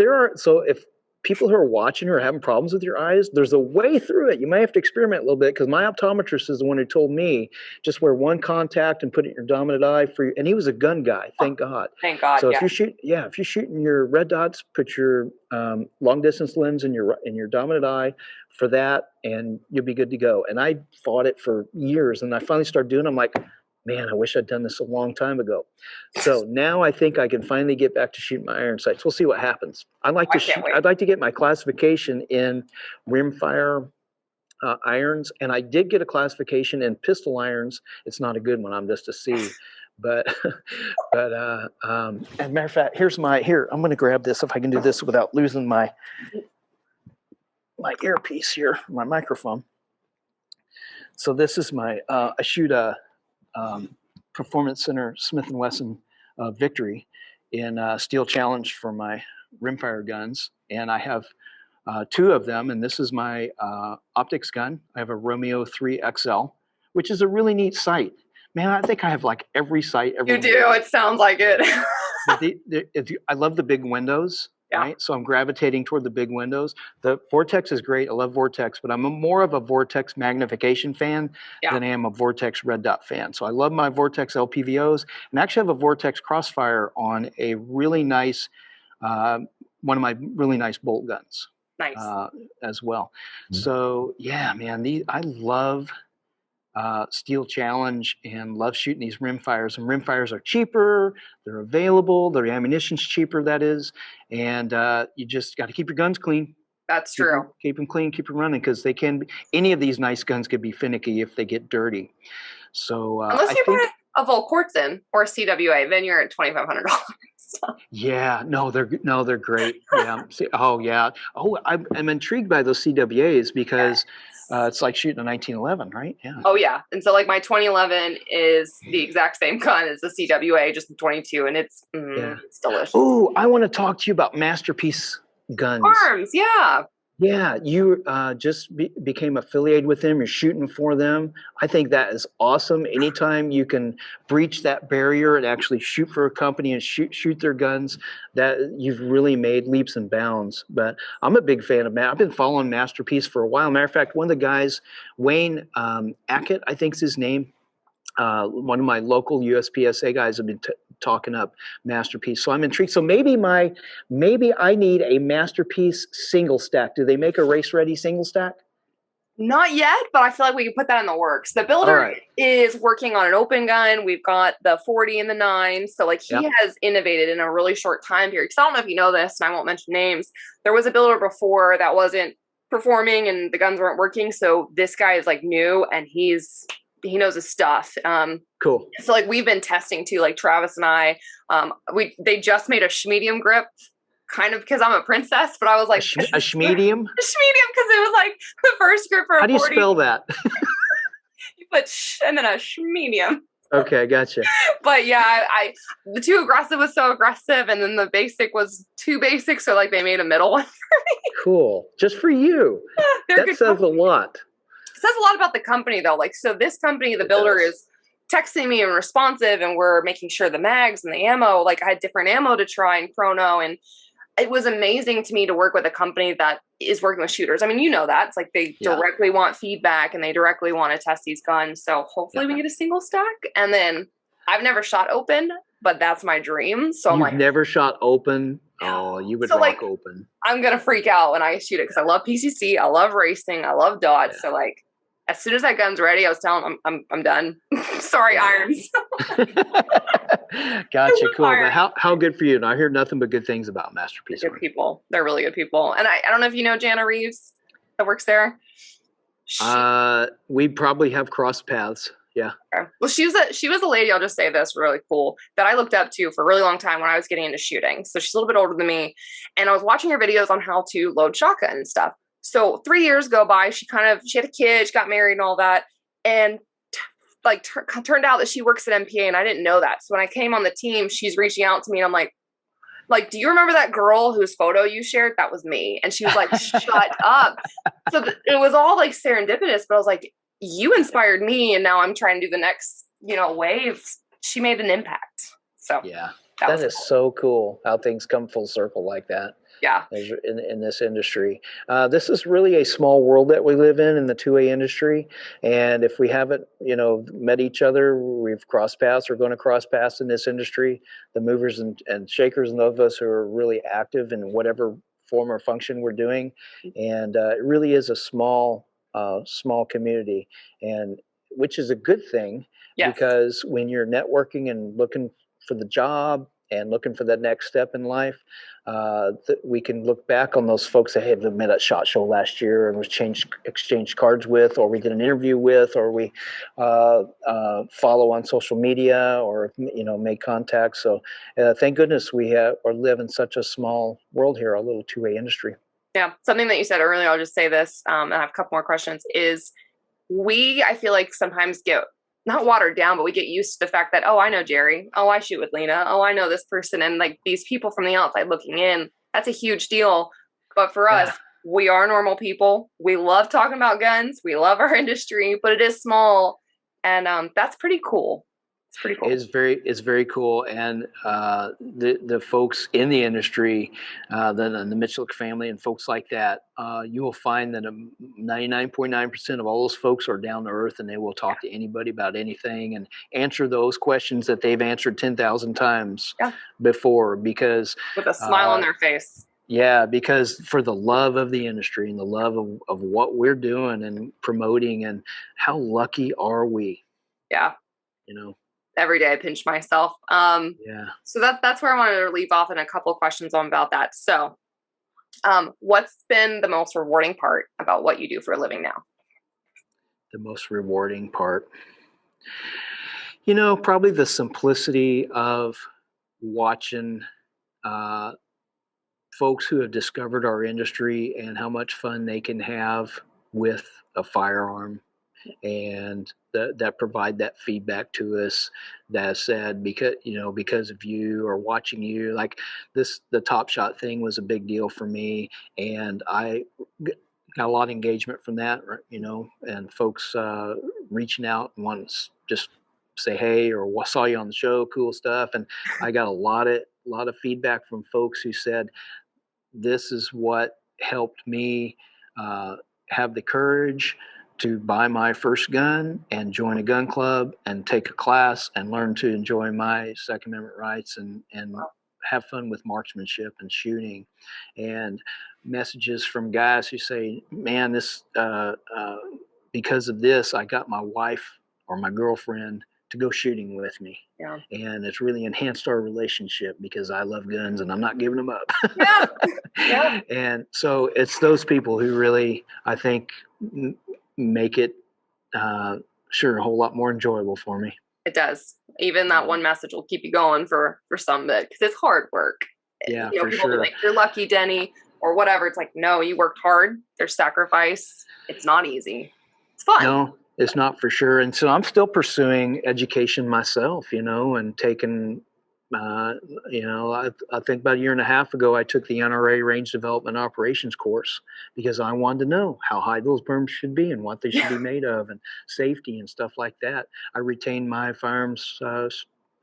people who are watching who are having problems with your eyes, there's a way through it. You might have to experiment a little bit, because my optometrist is the one who told me just wear one contact and put it in your dominant eye and he was a gun guy, thank God. Thank God. So if you're shooting your red dots, put your long distance lens in your dominant eye for that, and you'll be good to go. And I fought it for years, and I finally started doing it. I'm like, man, I wish I'd done this a long time ago. So now I think I can finally get back to shooting my iron sights. We'll see what happens. I'd like to get my classification in rimfire irons, and I did get a classification in pistol irons. It's not a good one. I'm just a C. But as a matter of fact, I'm going to grab this if I can do this without losing my earpiece here, my microphone. So this is I shoot a Performance Center Smith & Wesson Victory in Steel Challenge for my rimfire guns, and I have 2 of them, and this is my optics gun. I have a Romeo 3 XL, which is a really neat sight. Man, I think I have like every sight ever. You do. It sounds like it. I love the big windows. Yeah. Right? So I'm gravitating toward the big windows. The Vortex is great. I love Vortex, but I'm more of a Vortex magnification fan than I am a Vortex red dot fan. So I love my Vortex LPVOs, and actually have a Vortex Crossfire on a really nice, one of my really nice bolt guns. Nice. As well. So yeah, man, I love Steel Challenge and love shooting these rimfires. And rimfires are cheaper, they're available, their ammunition's cheaper, that is, and you just got to keep your guns clean. That's true. Keep them clean, keep them running, because any of these nice guns could be finicky if they get dirty. So unless you buy a Volquartsen or a CWA, then you're at $2,500. Yeah, no, they're great. Yeah. I'm intrigued by those CWAs because it's like shooting a 1911, right? Yeah. Oh yeah, and so like my 2011 is the exact same gun as the CWA, just the 22, and it's delicious. Oh, I want to talk to you about Masterpiece guns. Arms, yeah. Yeah, you just became affiliated with them. You're shooting for them. I think that is awesome. Anytime you can breach that barrier and actually shoot for a company and shoot their guns, that you've really made leaps and bounds. But I'm a big fan of I've been following Masterpiece for a while. Matter of fact, one of the guys, Wayne Ackett, I think is his name, one of my local USPSA guys have been talking up Masterpiece. So I'm intrigued. So maybe I need a Masterpiece single stack. Do they make a race ready single stack? Not yet, but I feel like we can put that in the works. The builder is working on an open gun. We've got the 40 and the 9. So like he has innovated in a really short time period. Because I don't know if you know this, and I won't mention names. There was a builder before that wasn't performing and the guns weren't working. So this guy is like new, and he knows his stuff. Cool. So like we've been testing too, like Travis and I, they just made a medium grip, kind of because I'm a princess, but I was like a medium? A medium, because it was like the first grip for a 40. How do you spell that? You put and then a medium. Okay, gotcha. But yeah, the too aggressive was so aggressive, and then the basic was too basic, so like they made a middle one for me. Cool. Just for you. That says a lot. Says a lot about the company though. Like, so this company, the builder is texting me and responsive, and we're making sure the mags and the ammo, like I had different ammo to try in chrono. And it was amazing to me to work with a company that is working with shooters. I mean, you know that it's like they directly want feedback and they directly want to test these guns. So hopefully we get a single stack. And then I've never shot open, but that's my dream. So I'm like, never shot open. Oh, you would rock open. I'm going to freak out when I shoot it, because I love PCC. I love racing. I love dots. Yeah. So like, as soon as that gun's ready, I was telling him I'm done. Sorry, irons. Gotcha. Cool. But how good for you? And I hear nothing but good things about Masterpiece. Good people. They're really good people. And I don't know if you know Jana Reeves that works there. We probably have crossed paths. Yeah. Okay. Well, she was a lady, I'll just say this, really cool, that I looked up to for a really long time when I was getting into shooting. So she's a little bit older than me. And I was watching her videos on how to load shotgun and stuff. So 3 years go by, she had a kid, she got married and all that. And turned out that she works at MPA, and I didn't know that. So when I came on the team, she's reaching out to me, and I'm like, do you remember that girl whose photo you shared? That was me. And she was like, shut up. So it was all like serendipitous, but I was like, you inspired me, and now I'm trying to do the next, wave. She made an impact. So yeah, that is cool. So cool how things come full circle like that. Yeah. in this industry. This is really a small world that we live in the 2A industry. And if we haven't, met each other, we've crossed paths, we're going to cross paths in this industry. The movers and shakers and those of us who are really active in whatever form or function we're doing. And it really is a small community, and which is a good thing. Yes. Because when you're networking and looking for the job and looking for that next step in life, we can look back on those folks that have met at SHOT Show last year and was exchanged cards with, or we did an interview with, or we follow on social media, or make contact. So thank goodness we live in such a small world here, a little 2A industry. Yeah, something that you said earlier, I'll just say this, and I have a couple more questions, is I feel like sometimes get not watered down, but we get used to the fact that, oh, I know Jerry. Oh, I shoot with Lena. Oh, I know this person. And like these people from the outside looking in, that's a huge deal. But for us, we are normal people. We love talking about guns. We love our industry, but it is small. And that's pretty cool. It's pretty cool. It's very cool. And the folks in the industry, the Mitchell family and folks like that, you will find that 99.9% of all those folks are down to earth, and they will talk to anybody about anything and answer those questions that they've answered 10,000 times before, because with a smile on their face. Yeah, because for the love of the industry and the love of what we're doing and promoting, and how lucky are we? Yeah. Every day I pinch myself. So that's where I wanted to leave off in a couple of questions on about that. So what's been the most rewarding part about what you do for a living now? The most rewarding part, probably the simplicity of watching folks who have discovered our industry and how much fun they can have with a firearm, and that provide that feedback to us that said, because of you or watching you, like the Top Shot thing was a big deal for me, and I got a lot of engagement from that, and folks reaching out and wanting to just say hey, or saw you on the show, cool stuff. And I got a lot of feedback from folks who said, this is what helped me have the courage to buy my first gun and join a gun club and take a class and learn to enjoy my Second Amendment rights and have fun with marksmanship and shooting. And messages from guys who say, man, this because of this, I got my wife or my girlfriend to go shooting with me. Yeah. And it's really enhanced our relationship because I love guns and I'm not giving them up. Yeah. And so it's those people who really, I think, make it sure a whole lot more enjoyable for me. It does. Even that one message will keep you going for some bit, because it's hard work. Yeah, for people sure. Like, you're lucky, Denny, or whatever. It's like, no, you worked hard. There's sacrifice. It's not easy. It's fun. No, it's not, for sure. And so I'm still pursuing education myself, and taking, I think about a year and a half ago, I took the NRA Range Development Operations course because I wanted to know how high those berms should be and what they should be made of, and safety and stuff like that. I retained my firearms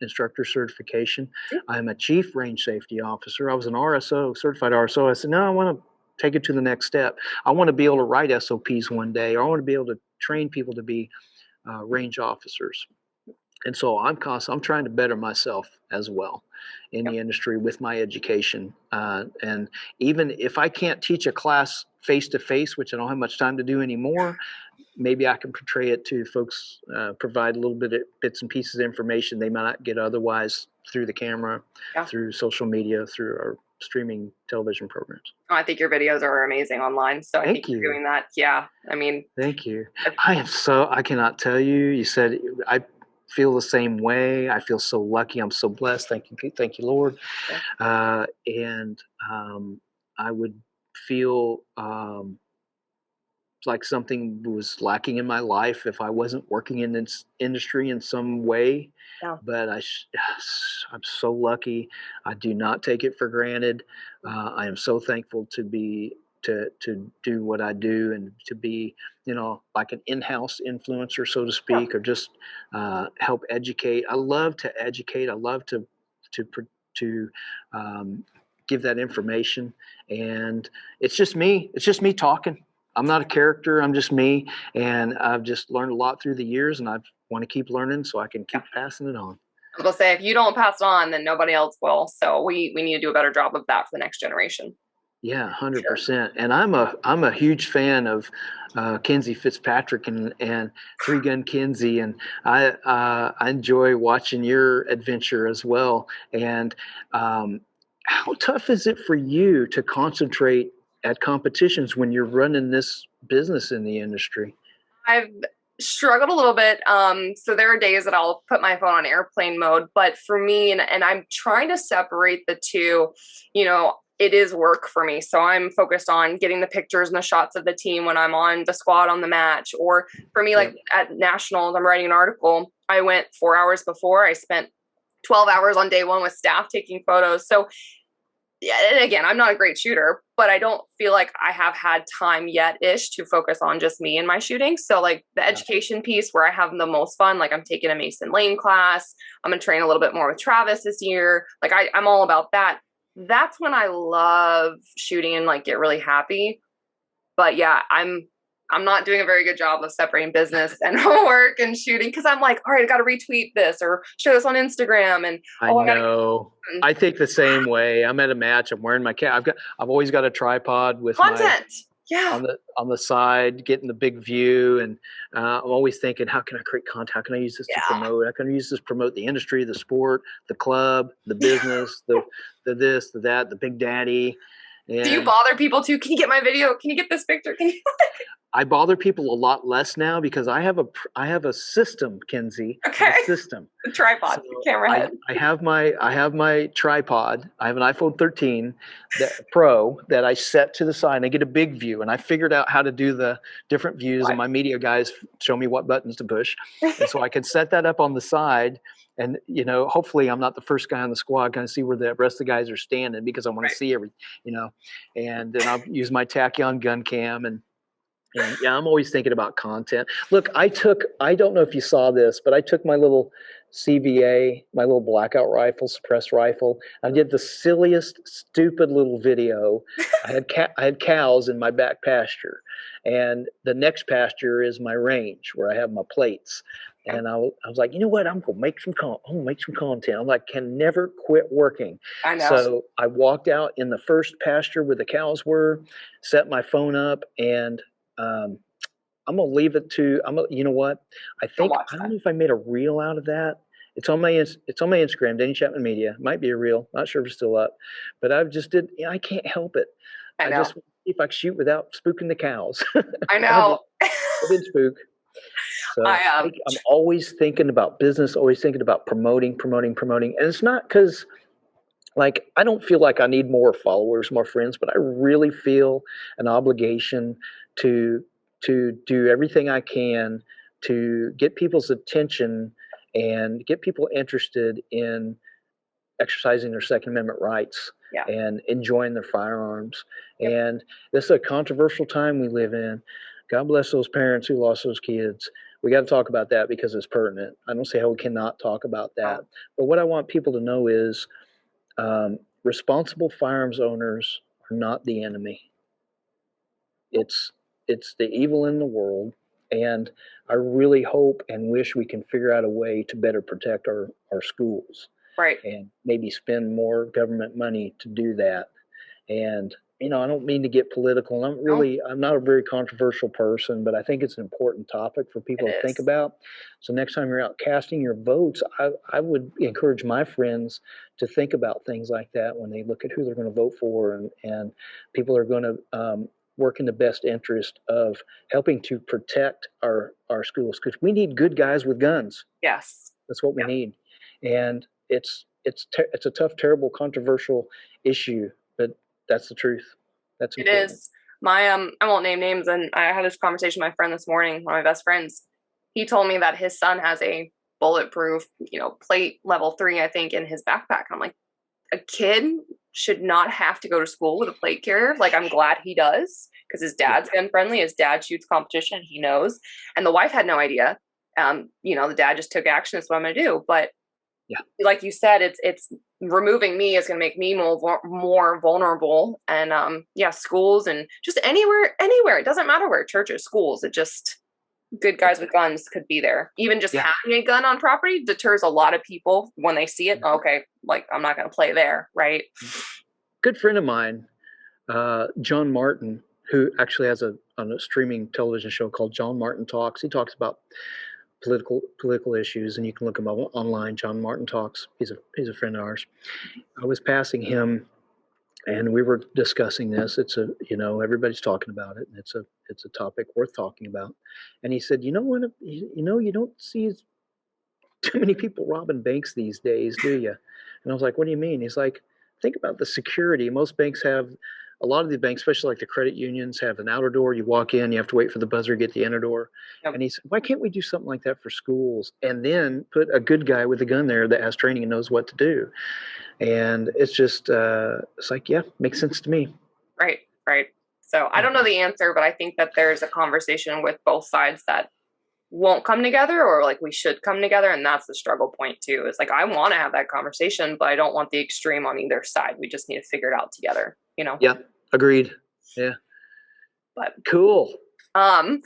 instructor certification. I'm a chief range safety officer. I was an RSO, certified RSO. I said, no, I want to take it to the next step. I want to be able to write SOPs one day, or I want to be able to train people to be range officers. And so I'm trying to better myself as well in the industry with my education. And even if I can't teach a class face to face, which I don't have much time to do anymore, maybe I can portray it to folks, provide a little bit of bits and pieces of information they might not get otherwise through the camera, through social media, through our streaming television programs. Oh, I think your videos are amazing online. So I think you're doing that. Yeah. I mean, thank you. I cannot tell you, you said, I feel the same way. I feel so lucky. I'm so blessed. Thank you, Lord. Yeah. And I would feel like something was lacking in my life if I wasn't working in this industry in some way. Yeah. But I'm so lucky. I do not take it for granted. I am so thankful to do what I do, and to be, like an in-house influencer, so to speak, or just help educate. I love to educate. I love to give that information. And it's just me talking. I'm not a character. I'm just me. And I've just learned a lot through the years, and I want to keep learning so I can keep passing it on. I was gonna say, if you don't pass it on, then nobody else will. So we need to do a better job of that for the next generation. Yeah, 100%. And I'm a huge fan of Kenzie Fitzpatrick and Three Gun Kenzie, and I enjoy watching your adventure as well. And how tough is it for you to concentrate at competitions when you're running this business in the industry? I've struggled a little bit. So there are days that I'll put my phone on airplane mode, but for me, and I'm trying to separate the two, it is work for me. So I'm focused on getting the pictures and the shots of the team when I'm on the squad on the match. Or for me, like at nationals, I'm writing an article. I went 4 hours before. I spent 12 hours on day one with staff taking photos. So yeah, and again, I'm not a great shooter, but I don't feel like I have had time yet-ish to focus on just me and my shooting. So like the education piece where I have the most fun, like I'm taking a Mason Lane class. I'm going to train a little bit more with Travis this year. Like I'm all about that. That's when I love shooting and like get really happy. But yeah, I'm not doing a very good job of separating business and work and shooting, because I'm like, all right, I got to retweet this or share this on Instagram. And I know. I think the same way. I'm at a match. I'm wearing my cap. I've always got a tripod with content. On the side, getting the big view, and I'm always thinking, how can I create content? How can I use this to promote? How can I use this to promote the industry, the sport, the club, the business, the this, the that, the Big Daddy. And do you bother people too? Can you get my video? Can you get this picture? Can you? I bother people a lot less now because I have a system, Kenzie. Okay. A system. A tripod, So camera head. I have my tripod. I have an iPhone 13 Pro that I set to the side, and I get a big view. And I figured out how to do the different views, and my media guys show me what buttons to push, and so I can set that up on the side. And hopefully I'm not the first guy on the squad. Kind of see where the rest of the guys are standing, because I want to see everything. And then I'll use my Tachyon gun cam and yeah, I'm always thinking about content. Look, I don't know if you saw this, but I took my little CVA, my little blackout rifle, suppressed rifle. I did the silliest, stupid little video. I had cows in my back pasture, and the next pasture is my range where I have my plates. And I was like, you know what? I'm gonna make some content. I'm like, can never quit working. I know. So I walked out in the first pasture where the cows were, set my phone up, and I'm gonna leave it to. You know what? I don't know if I made a reel out of that. It's on my Instagram, Denny Chapman Media. It might be a reel. Not sure if it's still up, but I just did. I can't help it. I know. I just see if I can shoot without spooking the cows. I know. I did spook. So I'm always thinking about business. Always thinking about promoting, and it's not because. Like, I don't feel like I need more followers, more friends, but I really feel an obligation to do everything I can to get people's attention and get people interested in exercising their Second Amendment rights and enjoying their firearms. Yep. And this is a controversial time we live in. God bless those parents who lost those kids. We got to talk about that because it's pertinent. I don't see how we cannot talk about that. But what I want people to know is responsible firearms owners are not the enemy. It's the evil in the world, and I really hope and wish we can figure out a way to better protect our schools. Right. And maybe spend more government money to do that. And I don't mean to get political. I'm not a very controversial person, but I think it's an important topic for people to think about. So next time you're out casting your votes, I would encourage my friends to think about things like that when they look at who they're going to vote for, and people are going to work in the best interest of helping to protect our schools, because we need good guys with guns. Yes. That's what we need. And it's a tough, terrible, controversial issue, but that's the truth. That's important. It is. My I won't name names, and I had this conversation with my friend this morning, one of my best friends. He told me that his son has a bulletproof, plate level 3, I think, in his backpack. I'm like, a kid should not have to go to school with a plate carrier. Like, I'm glad he does, because his dad's gun friendly. His dad shoots competition. He knows. And the wife had no idea. The dad just took action. That's what I'm going to do. But Yeah. like you said, it's removing me is going to make me more vulnerable. And yeah, schools and just anywhere, it doesn't matter where, churches, schools, it just, good guys with guns could be there. Even just having a gun on property deters a lot of people when they see it. Okay, like I'm not going to play there, right? Good friend of mine, John Martin, who actually has a streaming television show called John Martin Talks. He talks about political issues, and you can look him up online. John Martin Talks. He's a friend of ours. I was passing him, and we were discussing this. It's everybody's talking about it, and it's a topic worth talking about. And he said, you don't see too many people robbing banks these days, do you? And I was like, what do you mean? He's like, think about the security. Most banks have, a lot of the banks, especially like the credit unions, have an outer door. You walk in, you have to wait for the buzzer to get the inner door. Yep. And he said, why can't we do something like that for schools? And then put a good guy with a gun there that has training and knows what to do. And it's just, it's like, yeah, makes sense to me. Right. So I don't know the answer, but I think that there's a conversation with both sides that won't come together, or like we should come together. And that's the struggle point too. It's like, I want to have that conversation, but I don't want the extreme on either side. We just need to figure it out together, Yeah. Agreed. Yeah. But cool. Two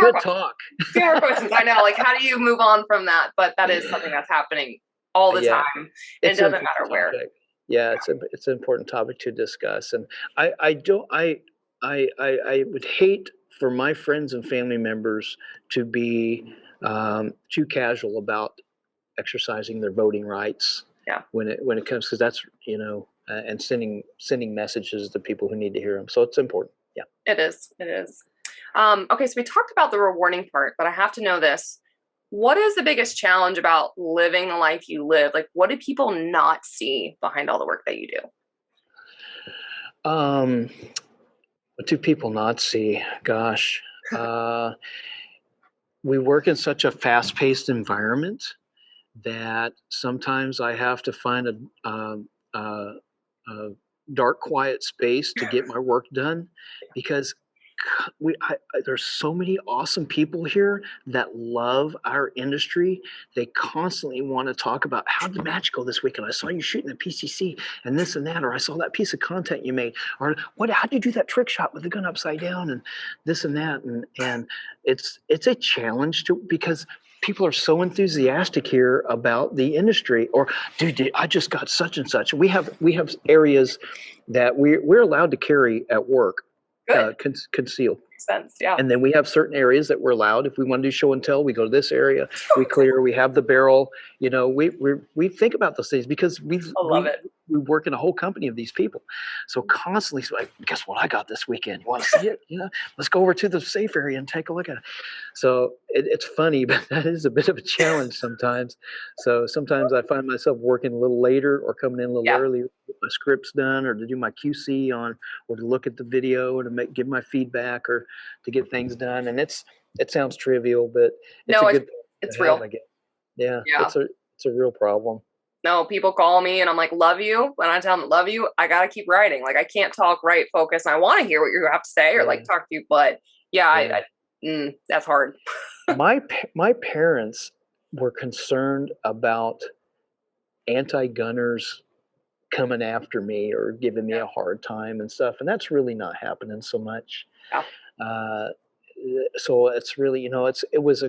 more questions. I know, like, how do you move on from that? But that is something that's happening all the time. And it doesn't matter where. Yeah. It's an important topic to discuss. And I would hate for my friends and family members to be too casual about exercising their voting rights. Yeah. When it comes, because that's and sending messages to people who need to hear them. So it's important. Yeah. It is. Okay, so we talked about the rewarding part, but I have to know this. What is the biggest challenge about living the life you live? Like, what do people not see behind all the work that you do? What do people not see? Gosh, we work in such a fast-paced environment that sometimes I have to find a dark, quiet space to get my work done, because there's so many awesome people here that love our industry. They constantly want to talk about, how did the match go this weekend? I saw you shooting the PCC and this and that, or I saw that piece of content you made, or how did you do that trick shot with the gun upside down and this and that? And it's a challenge because people are so enthusiastic here about the industry, or dude, I just got such and such. We have areas that we're allowed to carry at work. Concealed. Makes sense, yeah. And then we have certain areas that we're allowed. If we want to do show and tell, we go to this area. We clear. We have the barrel. We think about those things because we work in a whole company of these people. So constantly, like, guess what I got this weekend? You want to see it? Let's go over to the safe area and take a look at it. So it's funny, but that is a bit of a challenge sometimes. So sometimes I find myself working a little later or coming in a little early to get my scripts done, or to do my QC on, or to look at the video and to give my feedback, or to get things done. And it sounds trivial, but it's real. Yeah. It's a real problem. No, people call me and I'm like, love you. When I tell them love you, I got to keep writing. Like, I can't talk, write, focus. And I want to hear what you have to say, or like talk to you. But that's hard. My parents were concerned about anti-gunners coming after me or giving me a hard time and stuff. And that's really not happening so much. Yeah. So it's really, it was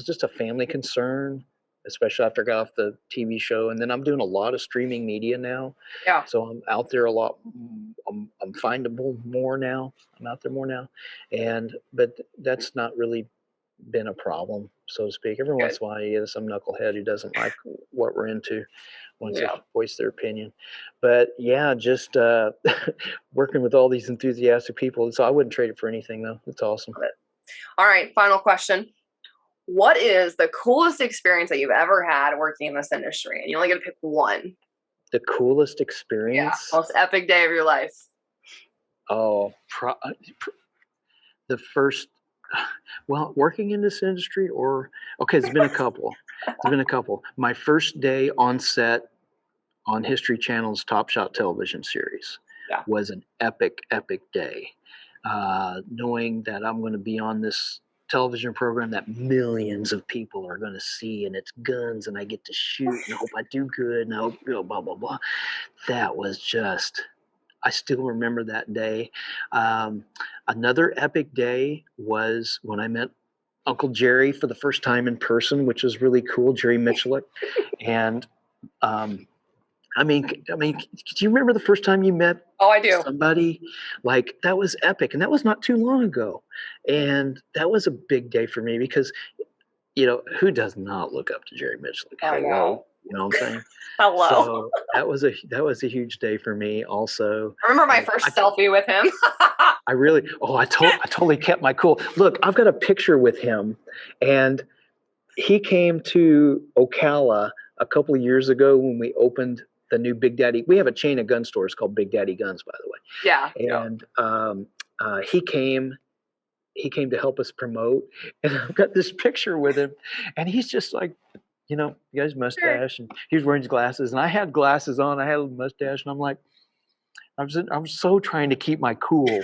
just a family concern, especially after I got off the TV show. And then I'm doing a lot of streaming media now. Yeah. So I'm out there a lot. I'm findable more now. I'm out there more now. But that's not really been a problem, so to speak. Every once in a while you get some knucklehead who doesn't like what we're into, wants to voice their opinion. But just working with all these enthusiastic people. So I wouldn't trade it for anything, though. It's awesome. All right, final question. What is the coolest experience that you've ever had working in this industry? And you're only going to pick one. The coolest experience? Yeah, most epic day of your life. Oh, the first, working in this industry, it's been a couple. My first day on set on History Channel's Top Shot television series was an epic day. Knowing that I'm going to be on this television program that millions of people are going to see, and it's guns, and I get to shoot, and I hope I do good, and I hope, blah, blah, blah. That was just, I still remember that day. Another epic day was when I met Uncle Jerry for the first time in person, which was really cool, Jerry Michelik. And I mean, do you remember the first time you met I do. somebody? Like, that was epic, and that was not too long ago. And that was a big day for me because, who does not look up to Jerry Michelik? I know. You know what I'm saying? Hello. So that was a huge day for me also. I remember my first selfie with him. I totally kept my cool. Look, I've got a picture with him, and he came to Ocala a couple of years ago when we opened the new Big Daddy. We have a chain of gun stores called Big Daddy Guns, by the way. Yeah. And he came to help us promote, and I've got this picture with him, and he's just like, he got his mustache, and he was wearing his glasses, and I had glasses on. I had a mustache, and I'm like, I'm so trying to keep my cool,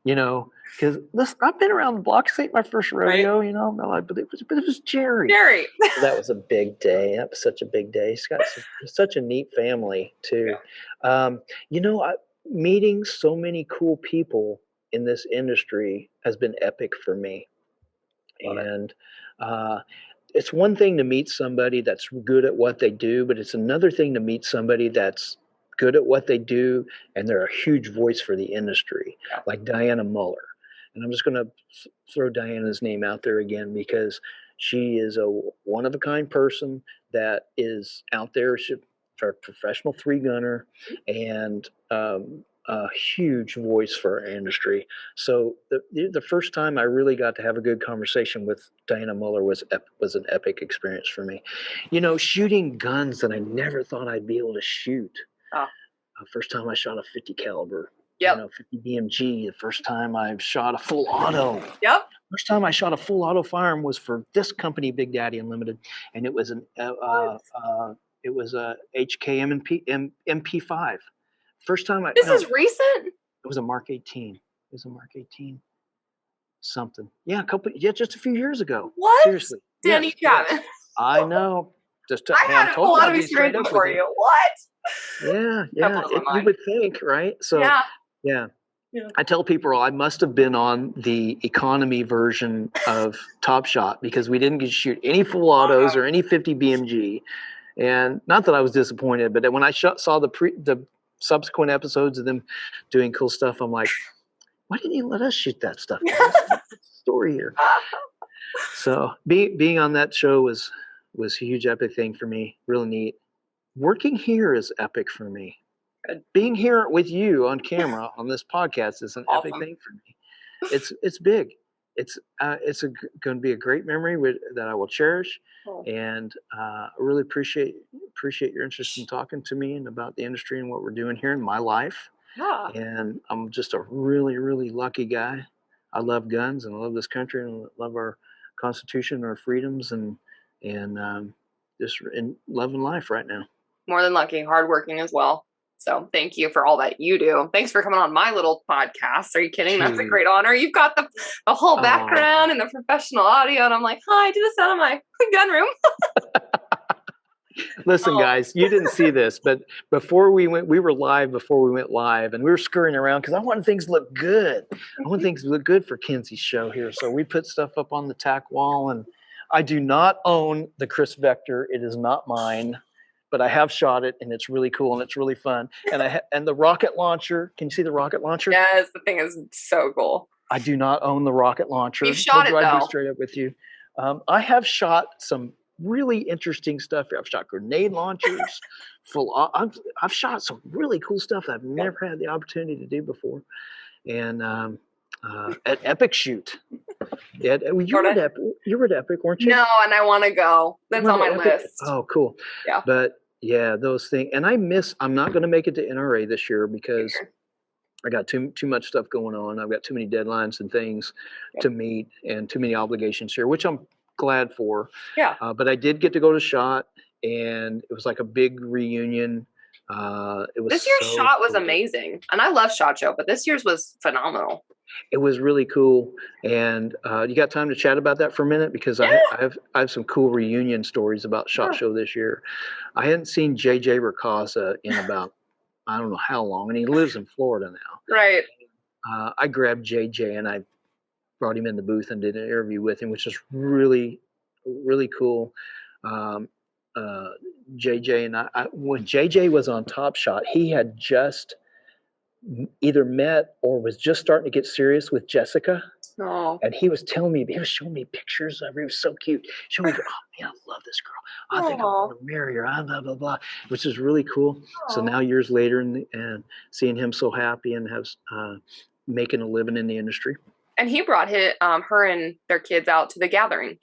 because I've been around the block. This ain't my first rodeo, right. But it was Jerry. So that was a big day. That was such a big day. He's got such a neat family too. Yeah. Meeting so many cool people in this industry has been epic for me. And it's one thing to meet somebody that's good at what they do, but it's another thing to meet somebody that's good at what they do and they're a huge voice for the industry, like Diana Muller. And I'm just going to throw Diana's name out there again because she is a one-of-a-kind person that is out there. She's a professional three-gunner and a huge voice for our industry. So the first time I really got to have a good conversation with Diana Muller was an epic experience for me. Shooting guns that I never thought I'd be able to shoot. First time I shot a 50 caliber. 50 BMG. The first time I've shot a full auto. First time I shot a full auto firearm was for this company, Big Daddy Unlimited, and it was a HK MP5. First time This is recent? It was a Mark 18. It was a Mark 18 something. Yeah, just a few years ago. What? Seriously. Denny Chapman. Yes. I know. I had a lot of experience for you. What? Yeah. You would think, right? So yeah. I tell people I must have been on the economy version of Top Shot because we didn't get to shoot any full autos or any 50 BMG. And not that I was disappointed, but when I saw the subsequent episodes of them doing cool stuff, I'm like, why didn't you let us shoot that stuff? What's the story here? So being on that show was a huge epic thing for me. Really neat. Working here is epic for me. Good. Being here with you on camera on this podcast is an epic thing for me. It's big. It's going to be a great memory that I will cherish. And I really appreciate your interest in talking to me and about the industry and what we're doing here in my life. Yeah. And I'm just a really, really lucky guy. I love guns and I love this country and I love our Constitution, our freedoms, and just in loving life right now. More than lucky, hardworking as well. So thank you for all that you do. Thanks for coming on my little podcast. Are you kidding? That's a great honor. You've got the whole background and the professional audio. And I'm like, hi, I do this out of my gun room. Listen, guys, you didn't see this, but we were live before we went live, and we were scurrying around because I wanted things to look good. I want things to look good for Kenzie's show here. So we put stuff up on the tack wall, and I do not own the Chris Vector. It is not mine. But I have shot it, and it's really cool, and it's really fun. And the rocket launcher. Can you see the rocket launcher? Yes, the thing is so cool. I do not own the rocket launcher. You shot it, though. I'd be straight up with you. I have shot some really interesting stuff. I've shot grenade launchers. I've shot some really cool stuff that I've never had the opportunity to do before. And at Epic Shoot. You were at Epic, weren't you? No, and I want to go. That's on my list. Oh, cool. Yeah. But yeah, those things. And I'm not going to make it to NRA this year because I got too much stuff going on. I've got too many deadlines and things to meet and too many obligations here, which I'm glad for. Yeah. But I did get to go to SHOT, and it was like a big reunion. It was This year's so shot was cool. amazing, and I love SHOT Show, but this year's was phenomenal. It was really cool. And you got time to chat about that for a minute? Because Yeah. I have some cool reunion stories about SHOT Show this year. I hadn't seen JJ Ricasa in about, I don't know how long, and he lives in Florida now. Right. I grabbed JJ and I brought him in the booth and did an interview with him, which is really, really cool. JJ and I, when JJ was on Top Shot, he had just either met or was just starting to get serious with Jessica. Oh. And he was telling me, he was showing me pictures of her. He was so cute. Showing me, oh man, I love this girl. I think I'm going to marry her. Blah, blah, blah, which is really cool. So now years later and seeing him so happy and has making a living in the industry. And he brought her and their kids out to the gathering.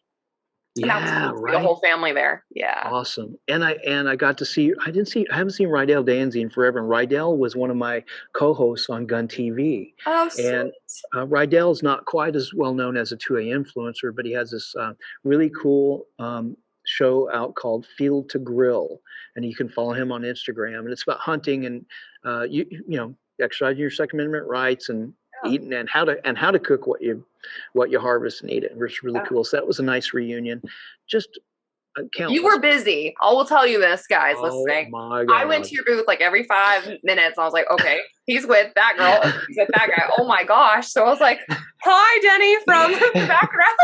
Yeah, right. The whole family there. Yeah. Awesome. And I got to see, I haven't seen Rydell Danzy in forever. And Rydell was one of my co-hosts on Gun TV. Oh, and Rydell is not quite as well known as a 2A influencer, but he has this really cool show out called Field to Grill. And you can follow him on Instagram. And it's about hunting and, you know, exercising your Second Amendment rights and eating and how to cook what you harvest and eat it. It's really cool. So that was a nice reunion. Just countless. You were busy. I will tell you this, guys, listening. My God. I went to your booth like every 5 minutes. And I was like, okay, he's with that girl. He's with that guy. Oh my gosh. So I was like, hi, Denny from the background.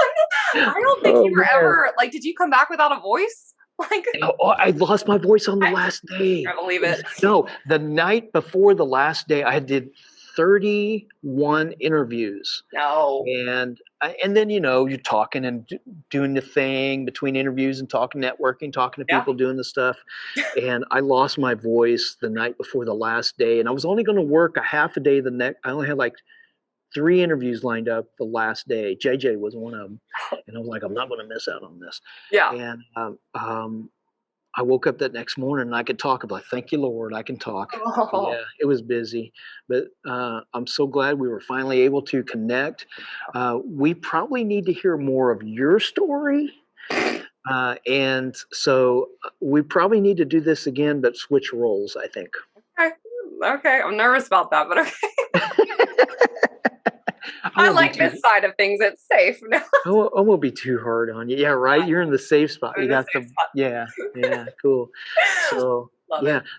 I don't think you were ever like, did you come back without a voice? Like, I lost my voice on the last day. I believe it. No, the night before the last day, I did 31 interviews. No. And then, you know, you're talking and doing the thing between interviews and talking, networking, talking to people, doing the stuff. And I lost my voice the night before the last day. And I was only going to work a half a day the next. I only had like 3 interviews lined up the last day. JJ was one of them. And I was like, I'm not going to miss out on this. Yeah. And I woke up that next morning and I could talk about, thank you, Lord, I can talk. Yeah, it was busy, but I'm so glad we were finally able to connect. We probably need to hear more of your story. And so we probably need to do this again, but switch roles, I think. Okay. I'm nervous about that, but okay. I like this side of things. It's safe. I won't be too hard on you. Yeah, right. You're in the safe spot. You got the spot. Yeah, cool. So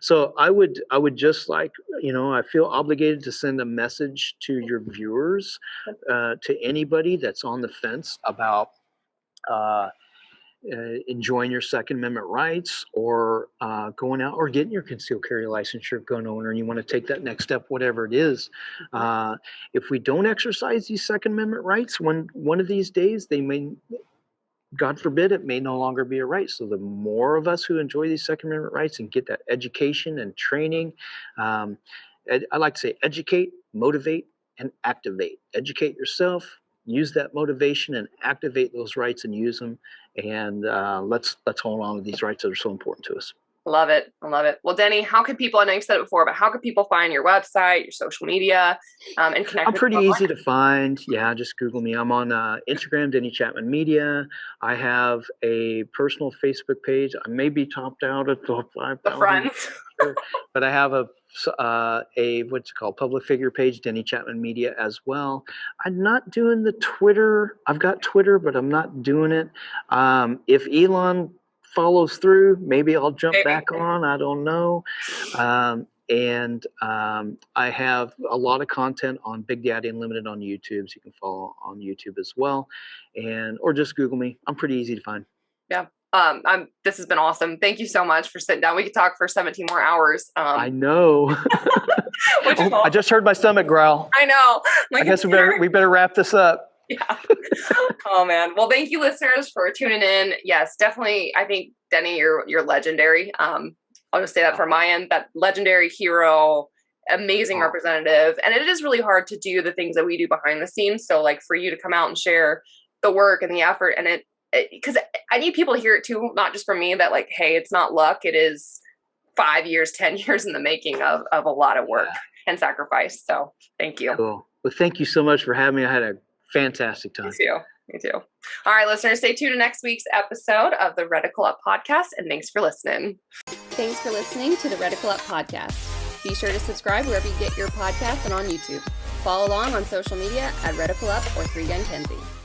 so I would just like, you know, I feel obligated to send a message to your viewers, to anybody that's on the fence about enjoying your Second Amendment rights or going out or getting your concealed carry license, you're a gun owner and you want to take that next step, whatever it is. If we don't exercise these Second Amendment rights, one of these days they may, God forbid, it may no longer be a right. So the more of us who enjoy these Second Amendment rights and get that education and training, I like to say educate, motivate, and activate. Educate yourself, use that motivation and activate those rights and use them. And let's hold on to these rights that are so important to us. Love it. I love it. Well, Denny, how could people, I know you've said it before, but how could people find your website, your social media, and connect? I'm pretty easy to find. Yeah, just Google me. I'm on Instagram, Denny Chapman Media. I have a personal Facebook page. I may be topped out at the 5,000. Friends. But I have a what's it called, public figure page, Denny Chapman Media as well. I'm not doing the Twitter. I've got Twitter, but I'm not doing it. If Elon follows through, maybe I'll jump back on. I don't know. And I have a lot of content on Big Daddy Unlimited on YouTube, so you can follow on YouTube as well, or just Google me. I'm pretty easy to find. Yeah. This has been awesome. Thank you so much for sitting down. We could talk for 17 more hours. I know. I just heard my stomach growl. I know. I guess we better wrap this up. Yeah. Oh man. Well, thank you, listeners, for tuning in. Yes, definitely. I think, Denny, you're legendary. I'll just say that from my end. That legendary hero, amazing representative, and it is really hard to do the things that we do behind the scenes. So, like, for you to come out and share the work and the effort, and because I need people to hear it too, not just from me. That like, hey, it's not luck. It is 5 years, 10 years in the making of a lot of work and sacrifice. So, thank you. Cool. Well, thank you so much for having me. I had a Fantastic time. Me too. Me too. All right, listeners, stay tuned to next week's episode of the Reticle Up podcast, and thanks for listening. Thanks for listening to the Reticle Up podcast. Be sure to subscribe wherever you get your podcasts and on YouTube. Follow along on social media at Reticle Up or 3 Gun Kenzie.